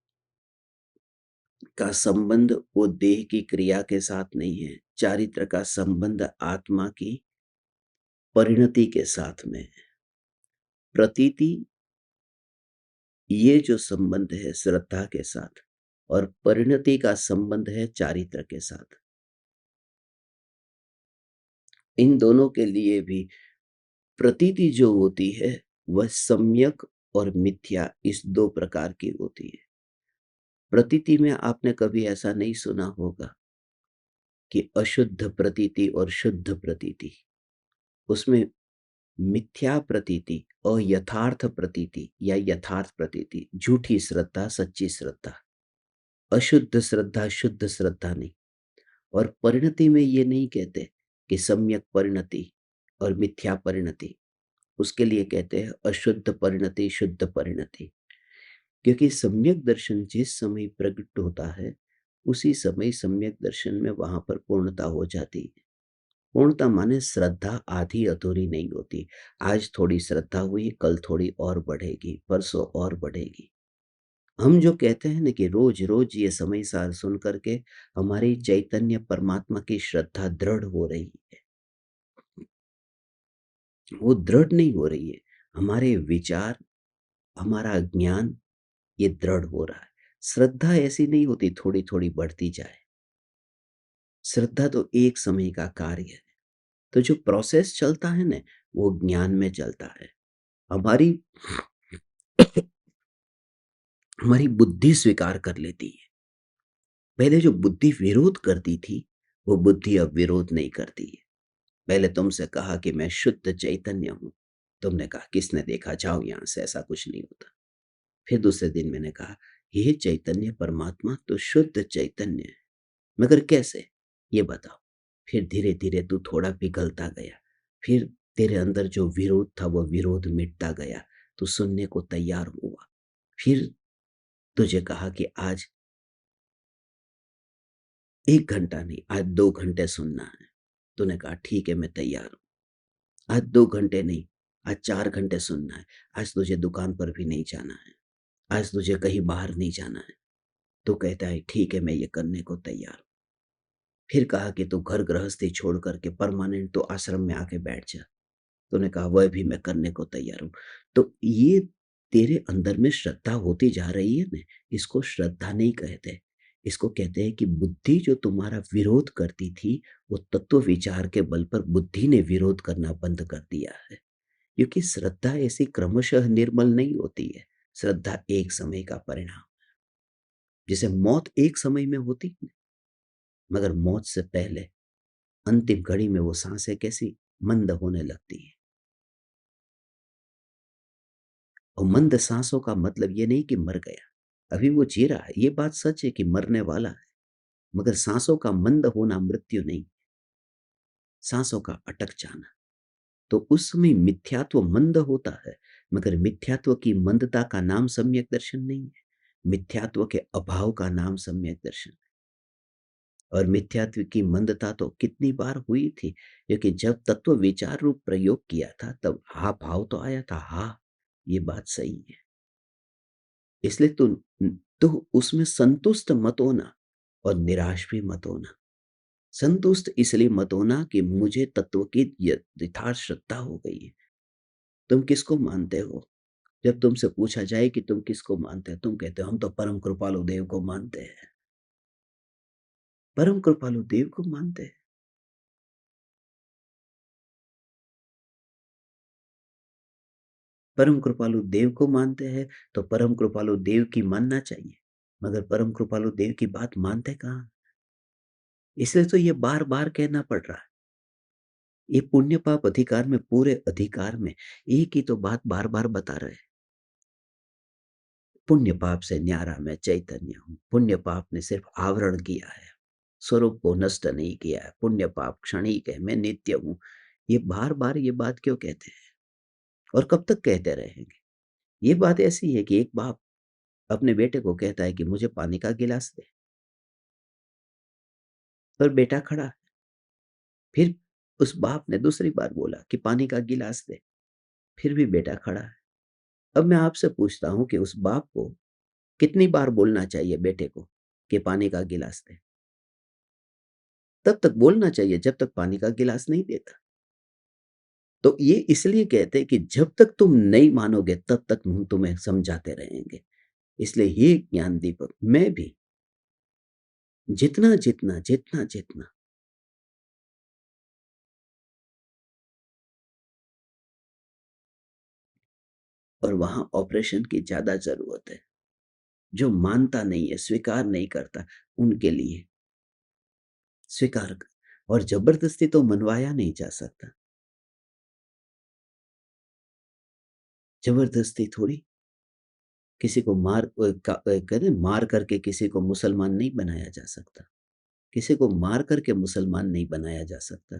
का संबंध वो देह की क्रिया के साथ नहीं है। चारित्र का संबंध आत्मा की परिणति के साथ में है। प्रतीति, ये जो संबंध है श्रद्धा के साथ, और परिणति का संबंध है चारित्र के साथ। इन दोनों के लिए भी प्रतीति जो होती है वह सम्यक और मिथ्या, इस दो प्रकार की होती है। प्रतीति में आपने कभी ऐसा नहीं सुना होगा कि अशुद्ध प्रतीति और शुद्ध प्रतीति। उसमें मिथ्या प्रतीति और यथार्थ प्रतीति या यथार्थ प्रतीति, झूठी श्रद्धा, सच्ची श्रद्धा। अशुद्ध श्रद्धा, शुद्ध श्रद्धा नहीं। और परिणति में ये नहीं कहते कि सम्यक परिणति और मिथ्या परिणति, उसके लिए कहते हैं अशुद्ध परिणति, शुद्ध परिणति। क्योंकि सम्यक दर्शन जिस समय प्रकट होता है, उसी समय सम्यक दर्शन में वहां पर पूर्णता हो जाती है। पूर्णता माने श्रद्धा आधी अधूरी नहीं होती। आज थोड़ी श्रद्धा हुई, कल थोड़ी और बढ़ेगी, परसों और बढ़ेगी। हम जो कहते हैं ना कि रोज रोज ये समय सार सुन करके हमारी चैतन्य परमात्मा की श्रद्धा दृढ़ हो रही है, वो दृढ़ नहीं हो रही है। हमारे विचार, हमारा ज्ञान, ये दृढ़ हो रहा है। श्रद्धा ऐसी नहीं होती थोड़ी थोड़ी बढ़ती जाए। श्रद्धा तो एक समय का कार्य है। तो जो प्रोसेस चलता है ना, वो ज्ञान में चलता है। हमारी हमारी बुद्धि स्वीकार कर लेती है। पहले जो बुद्धि विरोध करती थी, वो बुद्धि अब विरोध नहीं करती है। पहले तुमसे कहा कि मैं शुद्ध चैतन्य हूं, तुमने कहा किसने देखा, जाओ यहां से, ऐसा कुछ नहीं होता। फिर दूसरे दिन मैंने कहा ये चैतन्य परमात्मा तो शुद्ध चैतन्य है, मगर कैसे, ये बताओ। फिर धीरे धीरे तू थोड़ा पिघलता गया। फिर तेरे अंदर जो विरोध था वो विरोध मिटता गया। तू सुनने को तैयार हुआ। फिर तुझे कहा कि आज 1 घंटा नहीं, आज 2 घंटे सुनना है। तूने कहा ठीक है, मैं तैयार हूं। आज 2 घंटे नहीं, आज 4 घंटे सुनना है। आज तुझे दुकान पर भी नहीं जाना है, आज तुझे कहीं बाहर नहीं जाना है। तू कहता है ठीक है, मैं ये करने को तैयार हूं। फिर कहा कि तू घर गृहस्थी छोड़ करके परमानेंट तो आश्रम में आके बैठ जा। तूने कहा वह भी मैं करने को तैयार हूं। तो ये तेरे अंदर में श्रद्धा होती जा रही है ना, इसको श्रद्धा नहीं कहते। इसको कहते हैं कि बुद्धि जो तुम्हारा विरोध करती थी, वो तत्व विचार के बल पर बुद्धि ने विरोध करना बंद कर दिया है। क्योंकि श्रद्धा ऐसी क्रमशः निर्मल नहीं होती है। श्रद्धा एक समय का परिणाम। जैसे मौत एक समय में होती है, मगर मौत से पहले अंतिम घड़ी में वो सांसें कैसी मंद होने लगती है। और मंद साँसों का मतलब ये नहीं कि मर गया, अभी वो जी रहा है, ये बात सच है कि मरने वाला है, मगर साँसों का मंद होना मृत्यु नहीं, साँसों का अटक जाना। तो उस समय मिथ्यात्व मंद होता है, मगर मिथ्यात्व की मंदता का नाम सम्यक दर्शन नहीं है। मिथ्यात्व के अभाव का नाम सम्यक दर्शन है। और मिथ्यात्व की मंदता तो कितनी बार हुई थी, क्योंकि जब तत्व विचार रूप प्रयोग किया था तब हा भाव तो आया था, हाँ, ये बात सही है। इसलिए तो उसमें संतुष्ट मत होना और निराश भी मत होना। संतुष्ट इसलिए मत होना कि मुझे तत्व की यथार्थ श्रद्धा हो गई है। तुम किसको मानते हो? जब तुमसे पूछा जाए कि तुम किसको मानते हो, तुम कहते हो हम तो परम कृपालु देव को मानते हैं। परम कृपालु देव को मानते हैं। परम कृपालु देव को मानते हैं तो परम कृपालु देव की मानना चाहिए, मगर परम कृपालु देव की बात मानते कहाँ? इसलिए तो ये बार-बार कहना पड़ रहा है। ये पुण्य पाप अधिकार में, पूरे अधिकार में एक ही तो बात बार-बार बता रहे हैं। पुण्य पाप से न्यारा मैं चैतन्य हूँ। पुण्य पाप ने सिर्फ आवरण किया है, स्वरूप को नष्ट नहीं किया है। पुण्य पाप क्षणिक है, मैं नित्य हूँ। ये बार-बार ये बात क्यों कहते हैं? और कब तक कहते रहेंगे? ये बात ऐसी है कि एक बाप अपने बेटे को कहता है कि मुझे पानी का गिलास दे, और बेटा खड़ा है। फिर उस बाप ने दूसरी बार बोला कि पानी का गिलास दे, फिर भी बेटा खड़ा है। अब मैं आपसे पूछता हूँ कि उस बाप को कितनी बार बोलना चाहिए बेटे को कि पानी का गिलास दे? तब तक बोलना चाहिए जब तक पानी का गिलास नहीं देता। तो ये इसलिए कहते हैं कि जब तक तुम नहीं मानोगे तब तक हम तुम्हें समझाते रहेंगे। इसलिए हे ज्ञान दीपक, मैं भी जितना और वहां ऑपरेशन की ज्यादा जरूरत है। जो मानता नहीं है, स्वीकार नहीं करता, उनके लिए स्वीकार और जबरदस्ती तो मनवाया नहीं जा सकता। जबरदस्ती थोड़ी किसी को कहते हैं, मार करके किसी को मुसलमान नहीं बनाया जा सकता। किसी को मार करके मुसलमान नहीं बनाया जा सकता।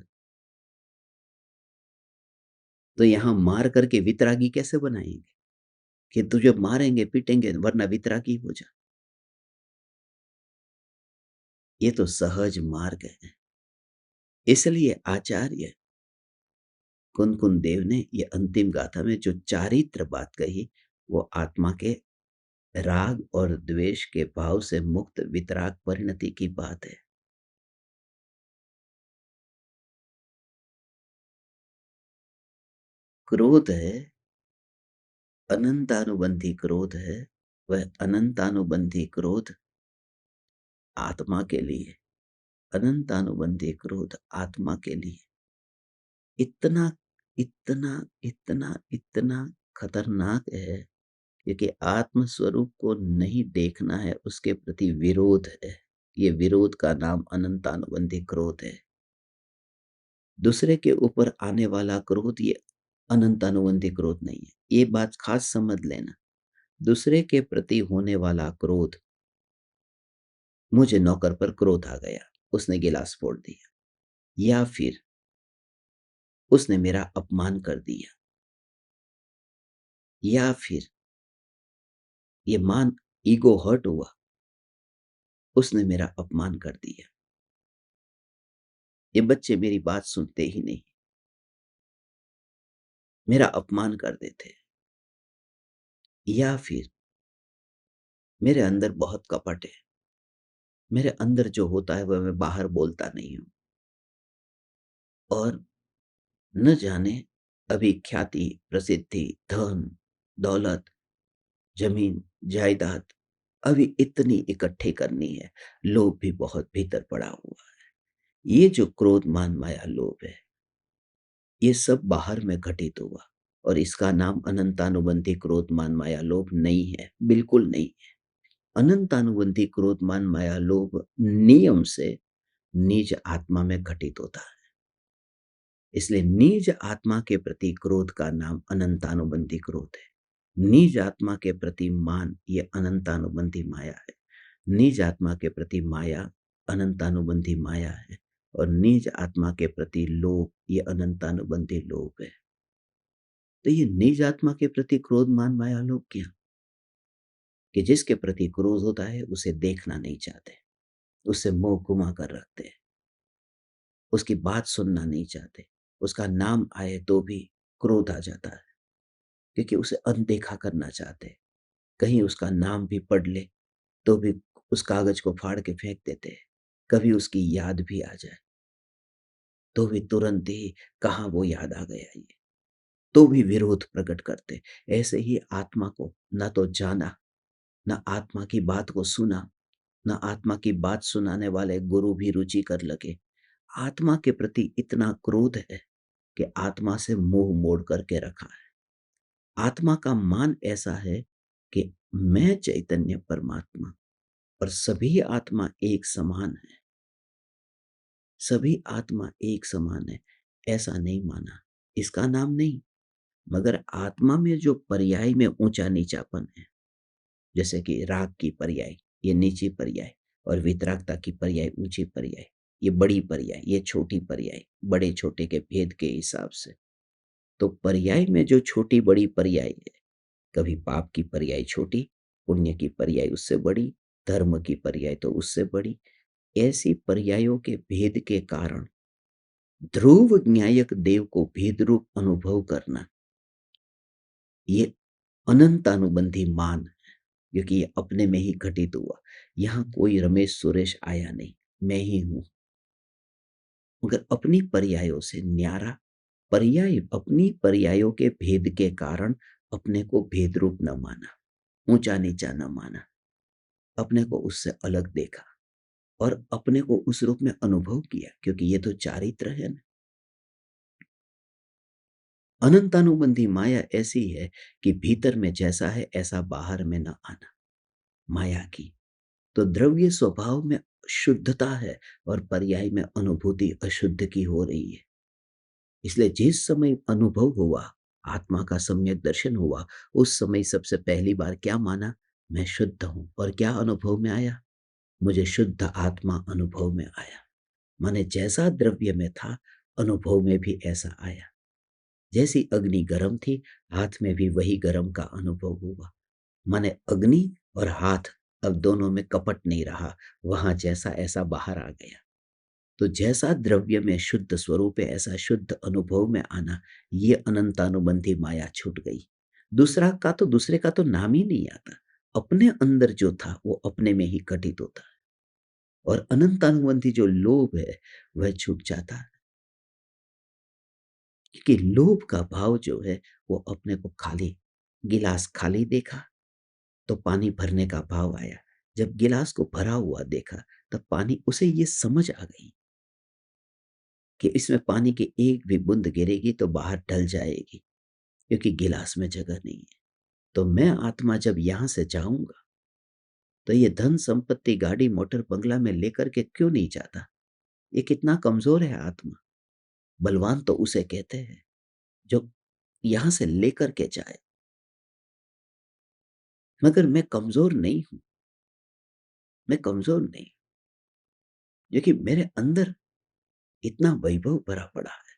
तो यहाँ मार करके वितरागी कैसे बनाएंगे कि तुझे मारेंगे पीटेंगे वरना वितरागी हो जा? ये तो सहज मार्ग है। इसलिए आचार्य कुन देव ने ये अंतिम गाथा में जो चारित्र बात कही, वो आत्मा के राग और द्वेष के भाव से मुक्त वितराग परिणति की बात है। क्रोध है, अनंतानुबंधी क्रोध है। वह अनंतानुबंधी क्रोध आत्मा के लिए, अनंतानुबंधी क्रोध आत्मा के लिए इतना इतना इतना खतरनाक है, क्योंकि आत्म स्वरूप को नहीं देखना है, उसके प्रति विरोध है। ये विरोध का नाम अनंतानुबंधी क्रोध है। दूसरे के ऊपर आने वाला क्रोध ये अनंतानुबंधी क्रोध नहीं है। ये बात खास समझ लेना। दूसरे के प्रति होने वाला क्रोध, मुझे नौकर पर क्रोध आ गया, उसने गिलास फोड़ दिया, या फिर उसने मेरा अपमान कर दिया, या फिर ये मान ईगो हर्ट हुआ, उसने मेरा अपमान कर दिया। ये बच्चे मेरी बात सुनते ही नहीं, मेरा अपमान कर देते। या फिर मेरे अंदर बहुत कपट है, मेरे अंदर जो होता है वह मैं बाहर बोलता नहीं हूँ। और न जाने अभी ख्याति, प्रसिद्धि, धन, दौलत, जमीन, जायदाद अभी इतनी इकट्ठी करनी है। लोभ भी बहुत भीतर पड़ा हुआ है। ये जो क्रोध, मान, माया, लोभ है, ये सब बाहर में घटित हुआ, और इसका नाम अनंतानुबंधी क्रोध, मान, माया, लोभ नहीं है, बिल्कुल नहीं है। अनंतानुबंधी क्रोध, मान, माया, लोभ नियम से निज आत्मा में घटित होता है। इसलिए निज आत्मा के प्रति क्रोध का नाम अनंतानुबंधी क्रोध है। निज आत्मा के प्रति मान ये अनंतानुबंधी माया है। निज आत्मा के प्रति माया अनंतानुबंधी माया है और निज आत्मा के प्रति लोभ ये अनंतानुबंधी लोभ है। तो ये निज आत्मा के प्रति क्रोध मान माया लोभ क्या? कि जिसके प्रति क्रोध होता है उसे देखना नहीं चाहते, उससे मुंह घुमा कर रखते हैं, उसकी बात सुनना नहीं चाहते, उसका नाम आए तो भी क्रोध आ जाता है क्योंकि उसे अनदेखा करना चाहते हैं। कहीं उसका नाम भी पढ़ ले तो भी उस कागज को फाड़ के फेंक देते हैं। कभी उसकी याद भी आ जाए तो भी तुरंत ही कहाँ वो याद आ गया ये, तो भी विरोध प्रकट करते। ऐसे ही आत्मा को ना तो जाना, ना आत्मा की बात को सुना, ना आत्मा की बात सुनाने वाले गुरु भी रुचि कर लगे। आत्मा के प्रति इतना क्रोध है कि आत्मा से मुंह मोड़ करके रखा है। आत्मा का मान ऐसा है कि मैं चैतन्य परमात्मा और सभी आत्मा एक समान है, सभी आत्मा एक समान है, ऐसा नहीं माना। इसका नाम नहीं, मगर आत्मा में जो पर्याय में ऊंचा नीचापन है, जैसे कि राग की पर्याय ये नीची पर्याय और वितरागता की पर्याय ऊंची पर्याय, ये बड़ी पर्याय ये छोटी पर्याय, बड़े छोटे के भेद के हिसाब से। तो पर्याय में जो छोटी बड़ी पर्याय है, कभी पाप की पर्याय छोटी, पुण्य की पर्याय उससे बड़ी, धर्म की पर्याय तो उससे बड़ी। ऐसी पर्यायों के भेद के कारण ध्रुव न्यायक देव को भेद रूप अनुभव करना ये अनंत अनुबंधी मान है, क्योंकि ये अपने में ही घटित हुआ। यहाँ कोई रमेश सुरेश आया नहीं, मैं ही हूं। मगर अपनी पर्यायों से न्यारा, पर्याय अपनी पर्यायों के भेद के कारण अपने को भेद रूप न माना, ऊंचा नीचा न माना, अपने को उससे अलग देखा और अपने को उस रूप में अनुभव किया, क्योंकि ये तो चारित्र है ना। अनंतानुबंधी माया ऐसी है कि भीतर में जैसा है ऐसा बाहर में न आना, माया की। तो द्रव्य स्वभाव में शुद्धता है और पर्याय में अनुभूति अशुद्ध की हो रही है। इसलिए जिस समय अनुभव हुआ, आत्मा का सम्यक दर्शन हुआ, उस समय सबसे पहली बार क्या माना? मैं शुद्ध हूं। और क्या अनुभव में आया? मुझे शुद्ध आत्मा अनुभव में आया। माने जैसा द्रव्य में था, अनुभव में भी ऐसा आया। जैसी अग्नि गर्म थी, हाथ में भी वही गर्म का अनुभव हुआ। माने अग्नि और हाथ अब दोनों में कपट नहीं रहा, वहां जैसा ऐसा बाहर आ गया। तो जैसा द्रव्य में शुद्ध स्वरूप है ऐसा शुद्ध अनुभव में आना, ये अनंतानुबंधी माया छूट गई। दूसरे का तो नाम ही नहीं आता। अपने अंदर जो था वो अपने में ही घटित होता है और अनंतानुबंधी जो लोभ है वह छूट जाता है। क्योंकि लोभ का भाव जो है वो अपने को खाली, गिलास खाली देखा तो पानी भरने का भाव आया। जब गिलास को भरा हुआ देखा तब पानी, उसे ये समझ आ गई कि इसमें पानी की एक भी बूंद गिरेगी तो बाहर ढल जाएगी, क्योंकि गिलास में जगह नहीं है। तो मैं आत्मा जब यहां से जाऊंगा तो ये धन संपत्ति गाड़ी मोटर बंगला में लेकर के क्यों नहीं जाता? ये कितना कमजोर है आत्मा। बलवान तो उसे कहते हैं जो यहां से लेकर के जाए। मगर मैं कमजोर नहीं हूं, मैं कमजोर नहीं, क्योंकि मेरे अंदर इतना वैभव भरा पड़ा है।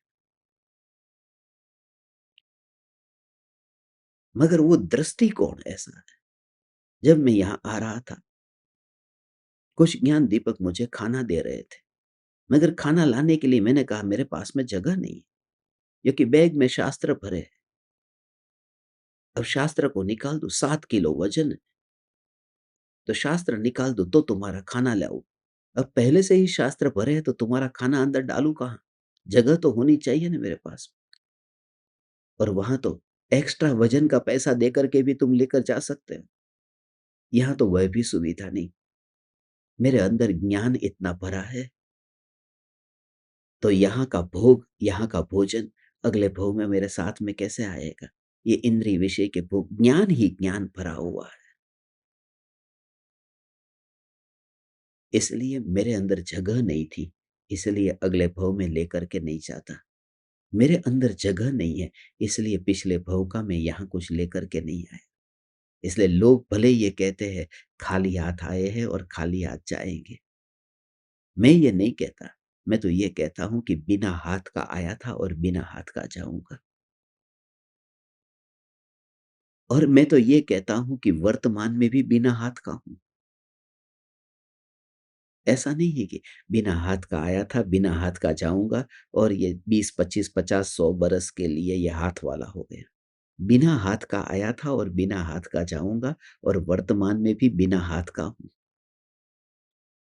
मगर वो दृष्टिकोण ऐसा है। जब मैं यहां आ रहा था, कुछ ज्ञान दीपक मुझे खाना दे रहे थे, मगर खाना लाने के लिए मैंने कहा मेरे पास में जगह नहीं है, क्योंकि बैग में शास्त्र भरे हैं। अब शास्त्र को निकाल दो, 7 किलो वजन है, तो शास्त्र निकाल दो तो तुम्हारा खाना लाओ। अब पहले से ही शास्त्र भरे हैं तो तुम्हारा खाना अंदर डालू कहाँ? जगह तो होनी चाहिए ना मेरे पास। और वहां तो एक्स्ट्रा वजन का पैसा देकर के भी तुम लेकर जा सकते हो। यहाँ तो वह भी सुविधा नहीं। मेरे अंदर ज्ञान इतना भरा है, तो यहाँ का भोग, यहाँ का भोजन अगले भोग में मेरे साथ में कैसे आएगा? ये इंद्रिय विषय के भोग, ज्ञान ही ज्ञान भरा हुआ है। इसलिए मेरे अंदर जगह नहीं थी, इसलिए अगले भव में लेकर के नहीं जाता। मेरे अंदर जगह नहीं है, इसलिए पिछले भव का मैं यहाँ कुछ लेकर के नहीं आया। इसलिए लोग भले ये कहते हैं खाली हाथ आए हैं और खाली हाथ जाएँगे। मैं ये नहीं कहता, मैं तो ये कहता हूँ कि बिना हाथ का आया था और बिना हाथ का जाऊँगा। और मैं तो ये कहता हूँ कि वर्तमान में भी बिना हाथ का हूँ। ऐसा नहीं है कि बिना हाथ का आया था, बिना हाथ का जाऊँगा और ये 20, 25, 50, 100 बरस के लिए ये हाथ वाला हो गया। बिना हाथ का आया था और बिना हाथ का जाऊँगा और वर्तमान में भी बिना हाथ का हूँ।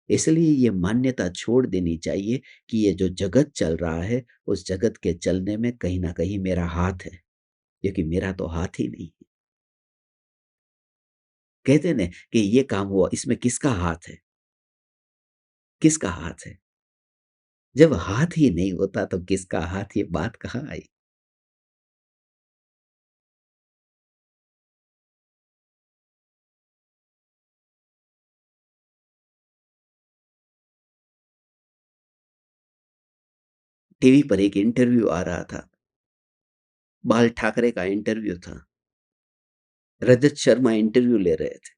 इसलिए ये मान्यता छोड़ देनी चाहिए कि ये जो जगत चल रहा है, उस जगत के चलने में कहीं न कहीं मेरा हाथ है, क्योंकि मेरा तो हाथ ही नहीं है। कहते हैं ना कि ये काम हुआ, इसमें किसका हाथ है? किसका हाथ है? जब हाथ ही नहीं होता तो किसका हाथ, ये बात कहाँ आई? टीवी पर एक इंटरव्यू आ रहा था, बाल ठाकरे का इंटरव्यू था। रजत शर्मा इंटरव्यू ले रहे थे।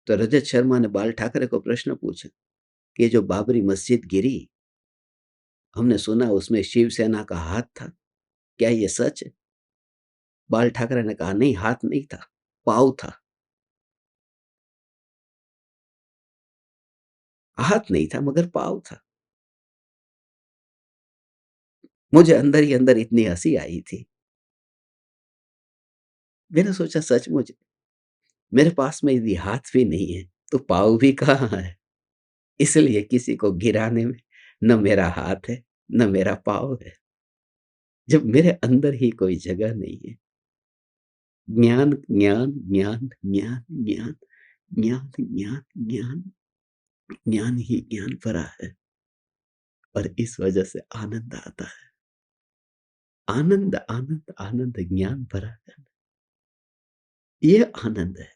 तो रजत शर्मा ने बाल ठाकरे को प्रश्न पूछा कि ये जो बाबरी मस्जिद गिरी, हमने सुना उसमें शिवसेना का हाथ था, क्या ये सच है? बाल ठाकरे ने कहा नहीं, हाथ नहीं था, पाँव था। हाथ नहीं था मगर पाँव था। मुझे अंदर ही अंदर इतनी हँसी आई थी। मैंने सोचा सचमुच मेरे पास में यदि हाथ भी नहीं है, तो पाँव भी कहाँ है? इसलिए किसी को गिराने में न मेरा हाथ है, न मेरा पाँव है। जब मेरे अंदर ही कोई जगह नहीं है। ज्ञान, ज्ञान, ज्ञान, ज्ञान, ज्ञान, ज्ञान, ज्ञान, ज्ञान, ज्ञान ही ज्ञान भरा है और इस वजह से आनंद आता है। आनंद, आनंद, आनंद ज्ञान भरा है। ये आनंद है।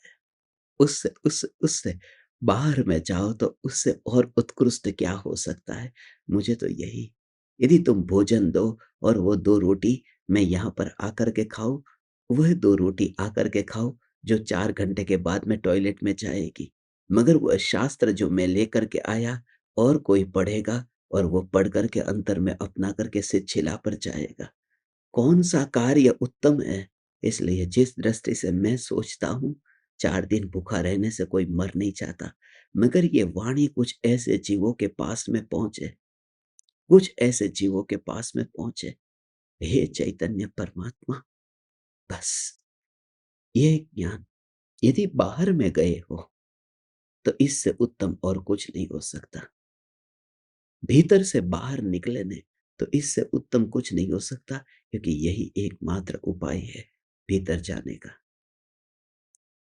उससे बाहर में जाओ तो उससे और उत्कृष्ट क्या हो सकता है? मुझे तो यही, यदि तुम भोजन दो और वो 2 रोटी मैं यहाँ पर आकर के खाऊँ, वह 2 रोटी आकर के खाओ जो 4 घंटे के बाद में टॉयलेट में जाएगी। मगर वह शास्त्र जो मैं लेकर के आया और कोई पढ़ेगा और वो पढ़ कर के अंतर में अपना करके शिला पर जाएगा। कौन-सा कार्य उत्तम है? इसलिए जिस दृष्टि से मैं सोचता हूँ, 4 दिन भूखा रहने से कोई मर नहीं जाता। मगर ये वाणी कुछ ऐसे जीवों के पास में पहुँचे, कुछ ऐसे जीवों के पास में पहुँचे, हे चैतन्य परमात्मा, बस ये ज्ञान यदि बाहर में गए हो, तो इससे उत्तम और कुछ नहीं हो सकता। भीतर से बाहर निकले ने, तो इससे उत्तम कुछ नहीं हो सकता क्योंकि यही एकमात्र उपाय है भीतर जाने का।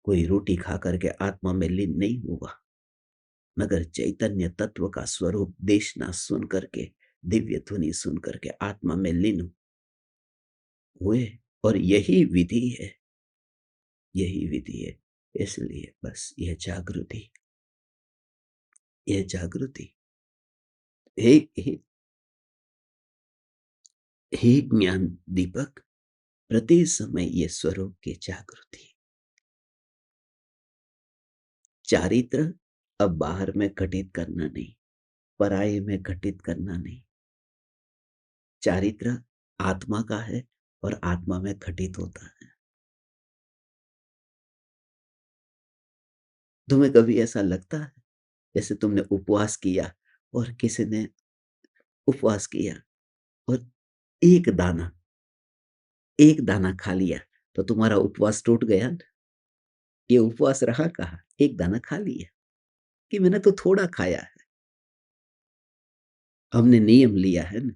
कोई रोटी खा कर के आत्मा में लीन नहीं हुआ, मगर चैतन्य तत्व का स्वरूप देशना सुन करके, दिव्य ध्वनि सुन करके आत्मा में लीन हुए और यही विधि है। इसलिए बस यह जागृति, हे हे हे ज्ञान दीपक, प्रति समय ये स्वरूप की जागृति, चारित्र अब बाहर में घटित करना नहीं, पराये में घटित करना नहीं। चारित्र आत्मा का है और आत्मा में घटित होता है। तुम्हें कभी ऐसा लगता है जैसे तुमने उपवास किया और किसी ने उपवास किया और एक दाना एक दाना खा लिया तो तुम्हारा उपवास टूट गया ना? ये उपवास रहा कहाँ? एक दाना खा लिया कि मैंने तो थोड़ा खाया है। हमने नियम लिया है ना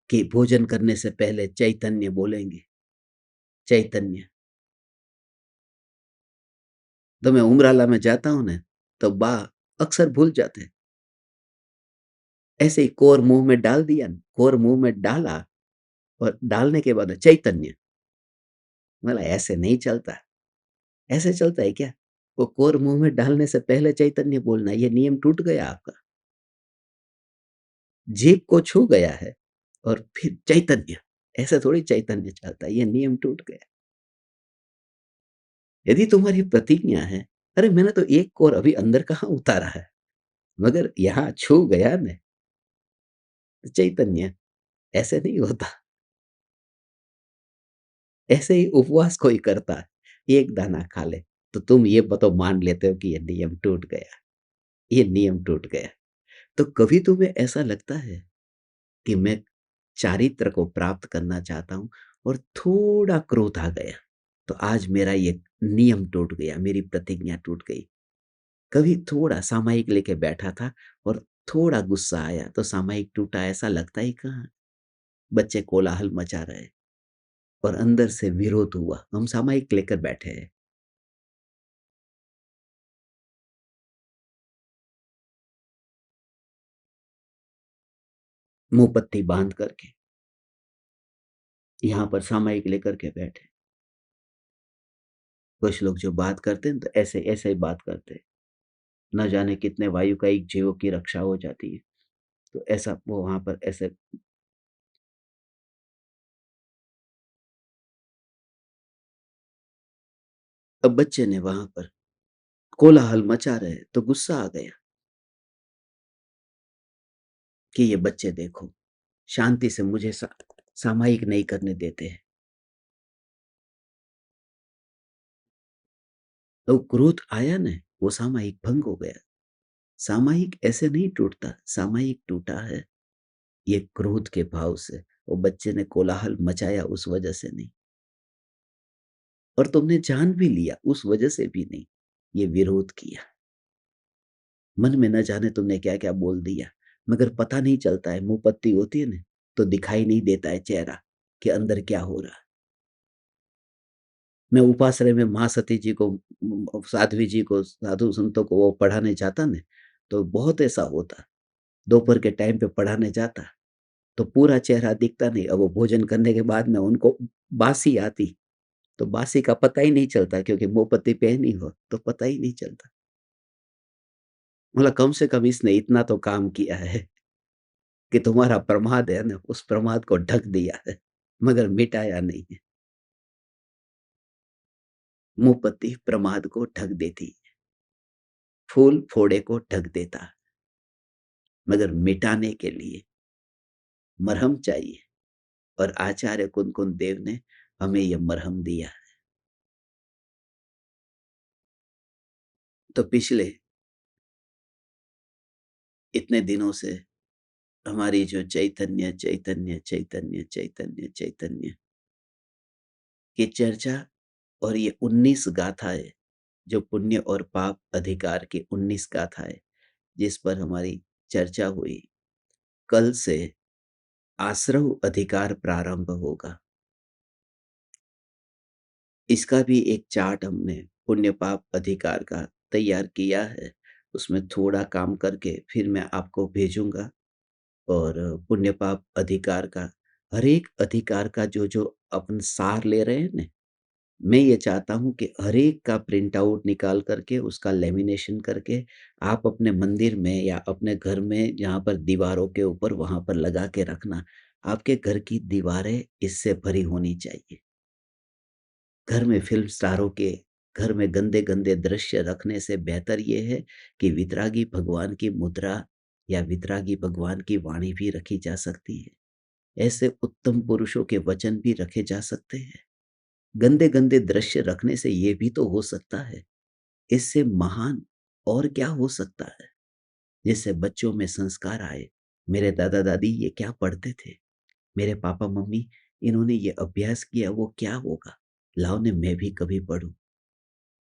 कि भोजन करने से पहले चैतन्य बोलेंगे, चैतन्य। तो मैं उमराला में जाता हूँ ना, तो बा अक्सर भूल जाते हैं। ऐसे ही कोर मुँह में डाल दिया न, कोर मुँह में डाला और डालने के बाद चैतन्य, बोला ऐसे नहीं चलता। ऐसे चलता है क्या? वो कोर मुँह में डालने से पहले चैतन्य बोलना, ये नियम टूट गया आपका। जीभ को छू गया है और फिर चैतन्य, ऐसे थोड़ी चैतन्य चलता है, ये नियम टूट गया। यदि तुम्हारी प्रतिज्ञा है, अरे मैंने तो एक कोर अभी अंदर कहाँ उतारा है, मगर यहाँ छू गया न चैतन्य, ऐसे नहीं होता। ऐसे ही उपवास कोई करता है, एक दाना खा ले, तो तुम ये तो मान लेते हो कि ये नियम टूट गया, ये नियम टूट गया। तो कभी तुम्हें ऐसा लगता है कि मैं चारित्र को प्राप्त करना चाहता हूँ और थोड़ा क्रोध आ गया, तो आज मेरा ये नियम टूट गया, मेरी प्रतिज्ञा टूट गई। कभी थोड़ा सामयिक लेके बैठा था और थोड़ा गुस्सा आया तो सामयिक टूटा, ऐसा लगता ही कहाँ। बच्चे कोलाहल मचा रहे और अंदर से विरोध हुआ, हम सामयिक लेकर बैठे हैं। मुंह पत्ती बांध करके यहाँ पर सामयिक लेकर के बैठे। कुछ लोग जो बात करते हैं तो ऐसे ऐसे ही बात करते हैं, न जाने कितने वायुकायिक जीवों की रक्षा हो जाती है। तो ऐसा वो वहां पर ऐसे। अब बच्चे ने वहां पर कोलाहल मचा रहे तो गुस्सा आ गया कि ये बच्चे देखो शांति से मुझे सामयिक नहीं करने देते हैं। तो क्रोध आया न, वो सामयिक भंग हो गया। सामयिक ऐसे नहीं टूटता, सामयिक टूटा है ये क्रोध के भाव से। वो बच्चे ने कोलाहल मचाया उस वजह से नहीं, और तुमने जान भी लिया उस वजह से भी नहीं, ये विरोध किया। मन में न जाने तुमने क्या क्या बोल दिया, मगर पता नहीं चलता है, मुंह पत्ती होती है ना, तो दिखाई नहीं देता है चेहरा कि अंदर क्या हो रहा है। मैं उपाश्रय में महासती जी को, साध्वी जी को, साधु संतों को वो पढ़ाने जाता न, तो बहुत ऐसा होता। दोपहर के टाइम पे पढ़ाने जाता, तो पूरा चेहरा दिखता नहीं। अब वो भोजन करने के बाद में उनको बासी आती, तो बासी का पता ही नहीं चलता क्योंकि मुँह पत्ती पहनी हो, तो पता ही नहीं चलता। बोला कम से कम इसने इतना तो काम किया है कि तुम्हारा प्रमाद है ना, उस प्रमाद को ढक दिया है, मगर मिटाया नहीं है। मुँह पत्ती प्रमाद को ढक देती, फूल फोड़े को ढक देता, मगर मिटाने के लिए मरहम चाहिए, और आचार्य कुन-कुन देव ने हमें ये मरहम दिया। तो पिछले इतने दिनों से हमारी जो चैतन्य, चैतन्य, चैतन्य, चैतन्य, चैतन्य की चर्चा, और ये 19 गाथाएँ, जो पुण्य और पाप अधिकार की 19 गाथाएँ, जिस पर हमारी चर्चा हुई। कल से आश्रव अधिकार प्रारंभ होगा। इसका भी एक चार्ट हमने पुण्य पाप अधिकार का तैयार किया है। उसमें थोड़ा काम करके फिर मैं आपको भेजूँगा। और पुण्य पाप अधिकार का, हर एक अधिकार का जो-जो अपन सार ले रहे हैं ना, मैं ये चाहता हूँ कि हर एक का प्रिंट आउट निकाल करके उसका लेमिनेशन करके आप अपने मंदिर में या अपने घर में जहाँ पर दीवारों के ऊपर वहाँ पर लगा के रखना। आपके घर की दीवारें इससे भरी होनी चाहिए। घर में फ़िल्म स्टारों के घर में गंदे-गंदे दृश्य रखने से बेहतर ये है कि वितरागी भगवान की मुद्रा या वितरागी भगवान की वाणी भी रखी जा सकती है। ऐसे उत्तम पुरुषों के वचन भी रखे जा सकते हैं। गंदे-गंदे दृश्य रखने से ये भी तो हो सकता है, इससे महान और क्या हो सकता है? जिससे बच्चों में संस्कार आए। मेरे दादा-दादी ये क्या पढ़ते थे? मेरे पापा-मम्मी इन्होंने ये अभ्यास किया, वो क्या होगा? लाओ ने मैं भी कभी पढूँ।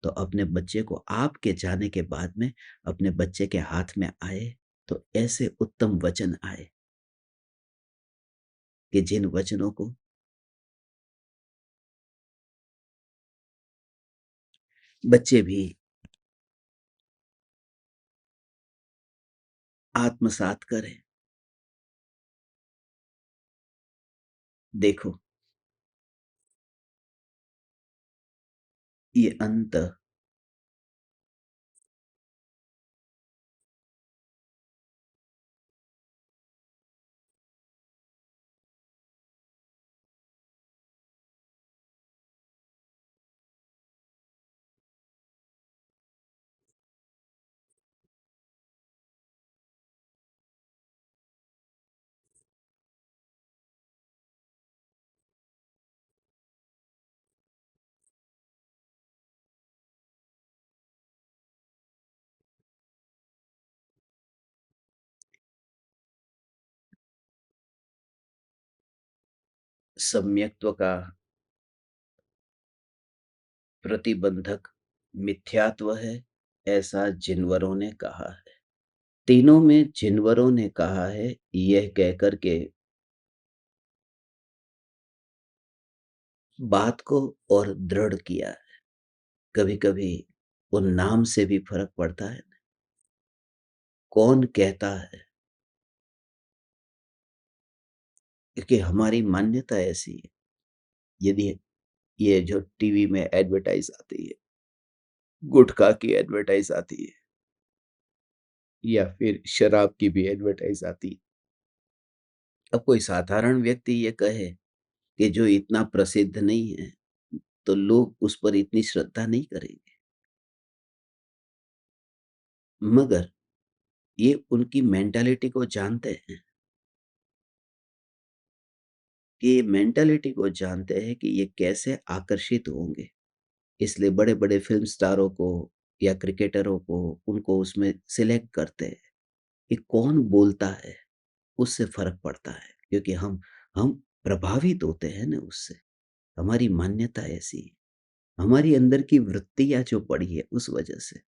तो अपने बच्चे को आपके जाने के बाद में अपने बच्चे के हाथ में आए, तो ऐसे उत्तम वचन आए कि जिन वचनों को बच्चे भी आत्मसात करें। देखो, ये अंत सम्यक्त्व का प्रतिबंधक मिथ्यात्व है, ऐसा जिनवरों ने कहा है। तीनों में जिनवरों ने कहा है, यह कहकर के बात को और दृढ़ किया है। कभी-कभी उन नाम से भी फ़र्क पड़ता है। कौन कहता है? क्योंकि हमारी मान्यता ऐसी है। यदि ये जो टीवी में एडवर्टाइज़ आती है, गुटखा की एडवर्टाइज़ आती है या फिर शराब की भी एडवर्टाइज़ आती है। अब कोई साधारण व्यक्ति ये कहे कि जो इतना प्रसिद्ध नहीं है, तो लोग उस पर इतनी श्रद्धा नहीं करेंगे। मगर ये उनकी मेंटालिटी को जानते हैं, कि ये मेंटालिटी को जानते हैं कि ये कैसे आकर्षित होंगे। इसलिए बड़े-बड़े फ़िल्म स्टारों को या क्रिकेटरों को उनको उसमें सिलेक्ट करते हैं, कि कौन बोलता है, उससे फ़र्क पड़ता है। क्योंकि हम प्रभावित होते हैं ना उससे, हमारी मान्यता ऐसी है, हमारी अंदर की वृत्तियाँ जो पड़ी है उस वजह से।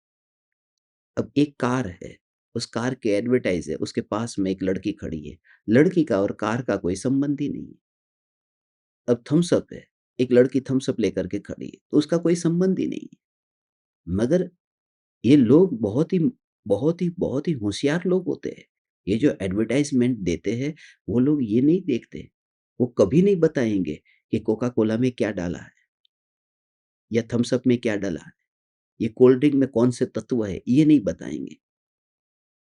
अब एक कार है, उस कार की एडवर्टाइज़ है, उसके पास में एक लड़की खड़ी है, लड़की का और कार का कोई संबंध ही नहीं है। अब थम्स अप है, एक लड़की थम्स अप लेकर के खड़ी है, तो उसका कोई संबंध ही नहीं है। मगर ये लोग बहुत ही होशियार लोग होते हैं। ये जो एडवर्टाइज़मेंट देते हैं, वो लोग ये नहीं देखते, वो कभी नहीं बताएँगे कि कोका कोला में क्या डाला है या थम्स अप में क्या डला है, ये कोल्ड ड्रिंक में कौन से तत्व है, ये नहीं बताएँगे।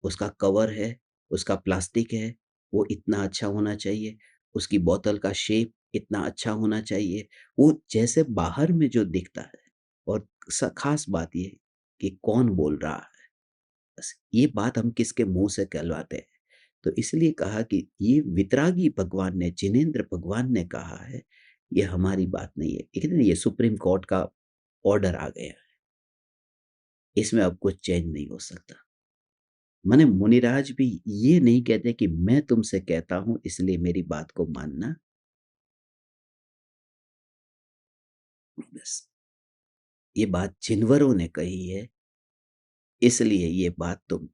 उसका कवर है, उसका प्लास्टिक है, वो इतना अच्छा होना चाहिए, उसकी बोतल का शेप इतना अच्छा होना चाहिए, वो जैसे बाहर में जो दिखता है। और ख़ास बात ये है कि कौन बोल रहा है, बस ये बात हम किसके मुँह से कहलवाते हैं। तो इसलिए कहा कि ये वितरागी भगवान ने, जिनेंद्र भगवान ने कहा है, ये हमारी बात नहीं है। ये कहते हैं ना, ये सुप्रीम कोर्ट का ऑर्डर आ गया है, इसमें अब कुछ चेंज नहीं हो सकता। माने मुनिराज भी ये नहीं कहते कि मैं तुमसे कहता हूँ इसलिए मेरी बात को मानना। बस ये बात जिनवरों ने कही है, इसलिए ये बात तुम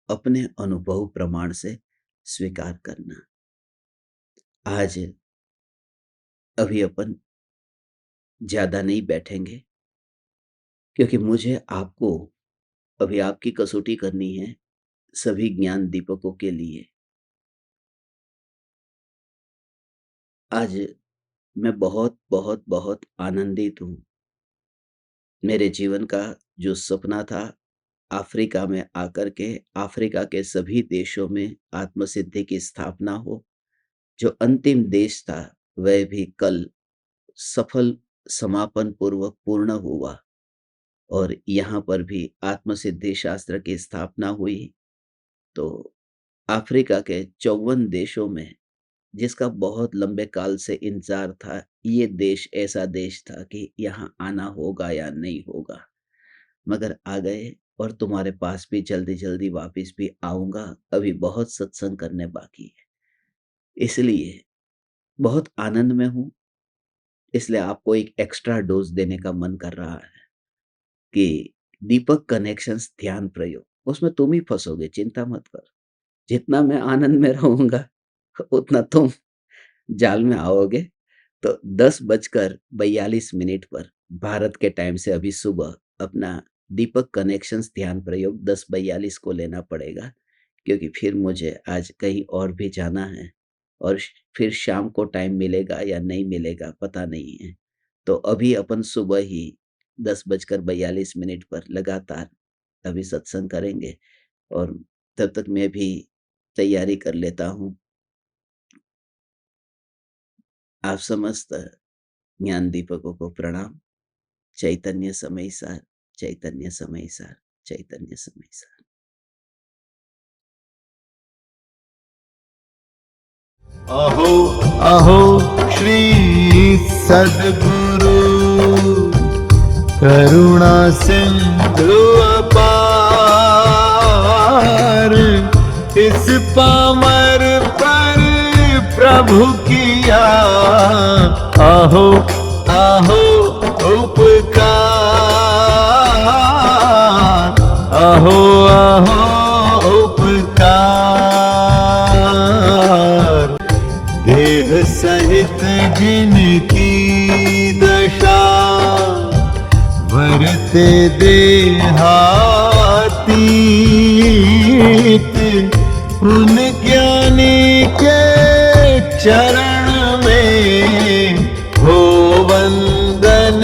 अपने अनुभव प्रमाण से स्वीकार करना। आज अभी अपन ज़्यादा नहीं बैठेंगे, क्योंकि मुझे आपको अभी आपकी कसौटी करनी है सभी ज्ञान दीपकों के लिए। आज मैं बहुत आनंदित हूँ। मेरे जीवन का जो सपना था, अफ्रीका में आकर के अफ्रीका के सभी देशों में आत्मसिद्धि की स्थापना हो, जो अंतिम देश था वह भी कल सफल समापन पूर्वक पूर्ण हुआ और यहाँ पर भी आत्मसिद्धि शास्त्र की स्थापना हुई। तो अफ्रीका के 54 देशों में, जिसका बहुत लंबे काल से इंतज़ार था, ये देश ऐसा देश था कि यहाँ आना होगा या नहीं होगा, मगर आ गए। और तुम्हारे पास भी जल्दी-जल्दी वापस भी आऊँगा, अभी बहुत सत्संग करने बाकी है। इसलिए बहुत आनंद में हूँ, इसलिए आपको एक एक्स्ट्रा डोज़ देने का मन कर रहा है कि दीपक कनेक्शंस ध्यान प्रयोग, उसमें तुम ही फँसोगे, चिंता मत कर। जितना मैं आनंद में रहूँगा, उतना तुम जाल में आओगे। तो 10:42 पर भारत के टाइम से अभी सुबह अपना दीपक कनेक्शंस ध्यान प्रयोग 10:42 को लेना पड़ेगा, क्योंकि फिर मुझे आज कहीं और भी जाना है और फिर शाम को टाइम मिलेगा या नहीं मिलेगा पता नहीं है। तो अभी अपन सुबह ही 10:42 पर लगातार अभी सत्संग करेंगे और तब तक मैं भी तैयारी कर लेता हूँ। आप समस्त ज्ञान दीपकों को प्रणाम। चैतन्य समय सार, चैतन्य समय सार, चैतन्य समय सार। अहो अहो श्री सद्गुरु करुणा सिंधु अपार, इस पामर पर प्रभु प्रभु किया, आहो आहो उपकार, आहो आहो उपकार। देह सहित जिनकी दशा, वरते देहातीत, उन ज्ञानी के चरण में हो वंदन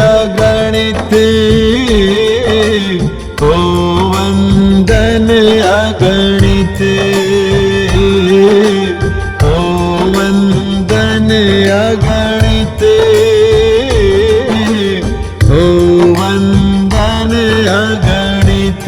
अगणित, हो वंदन अगणित, हो वंदन अगणित, हो वंदन अगणित।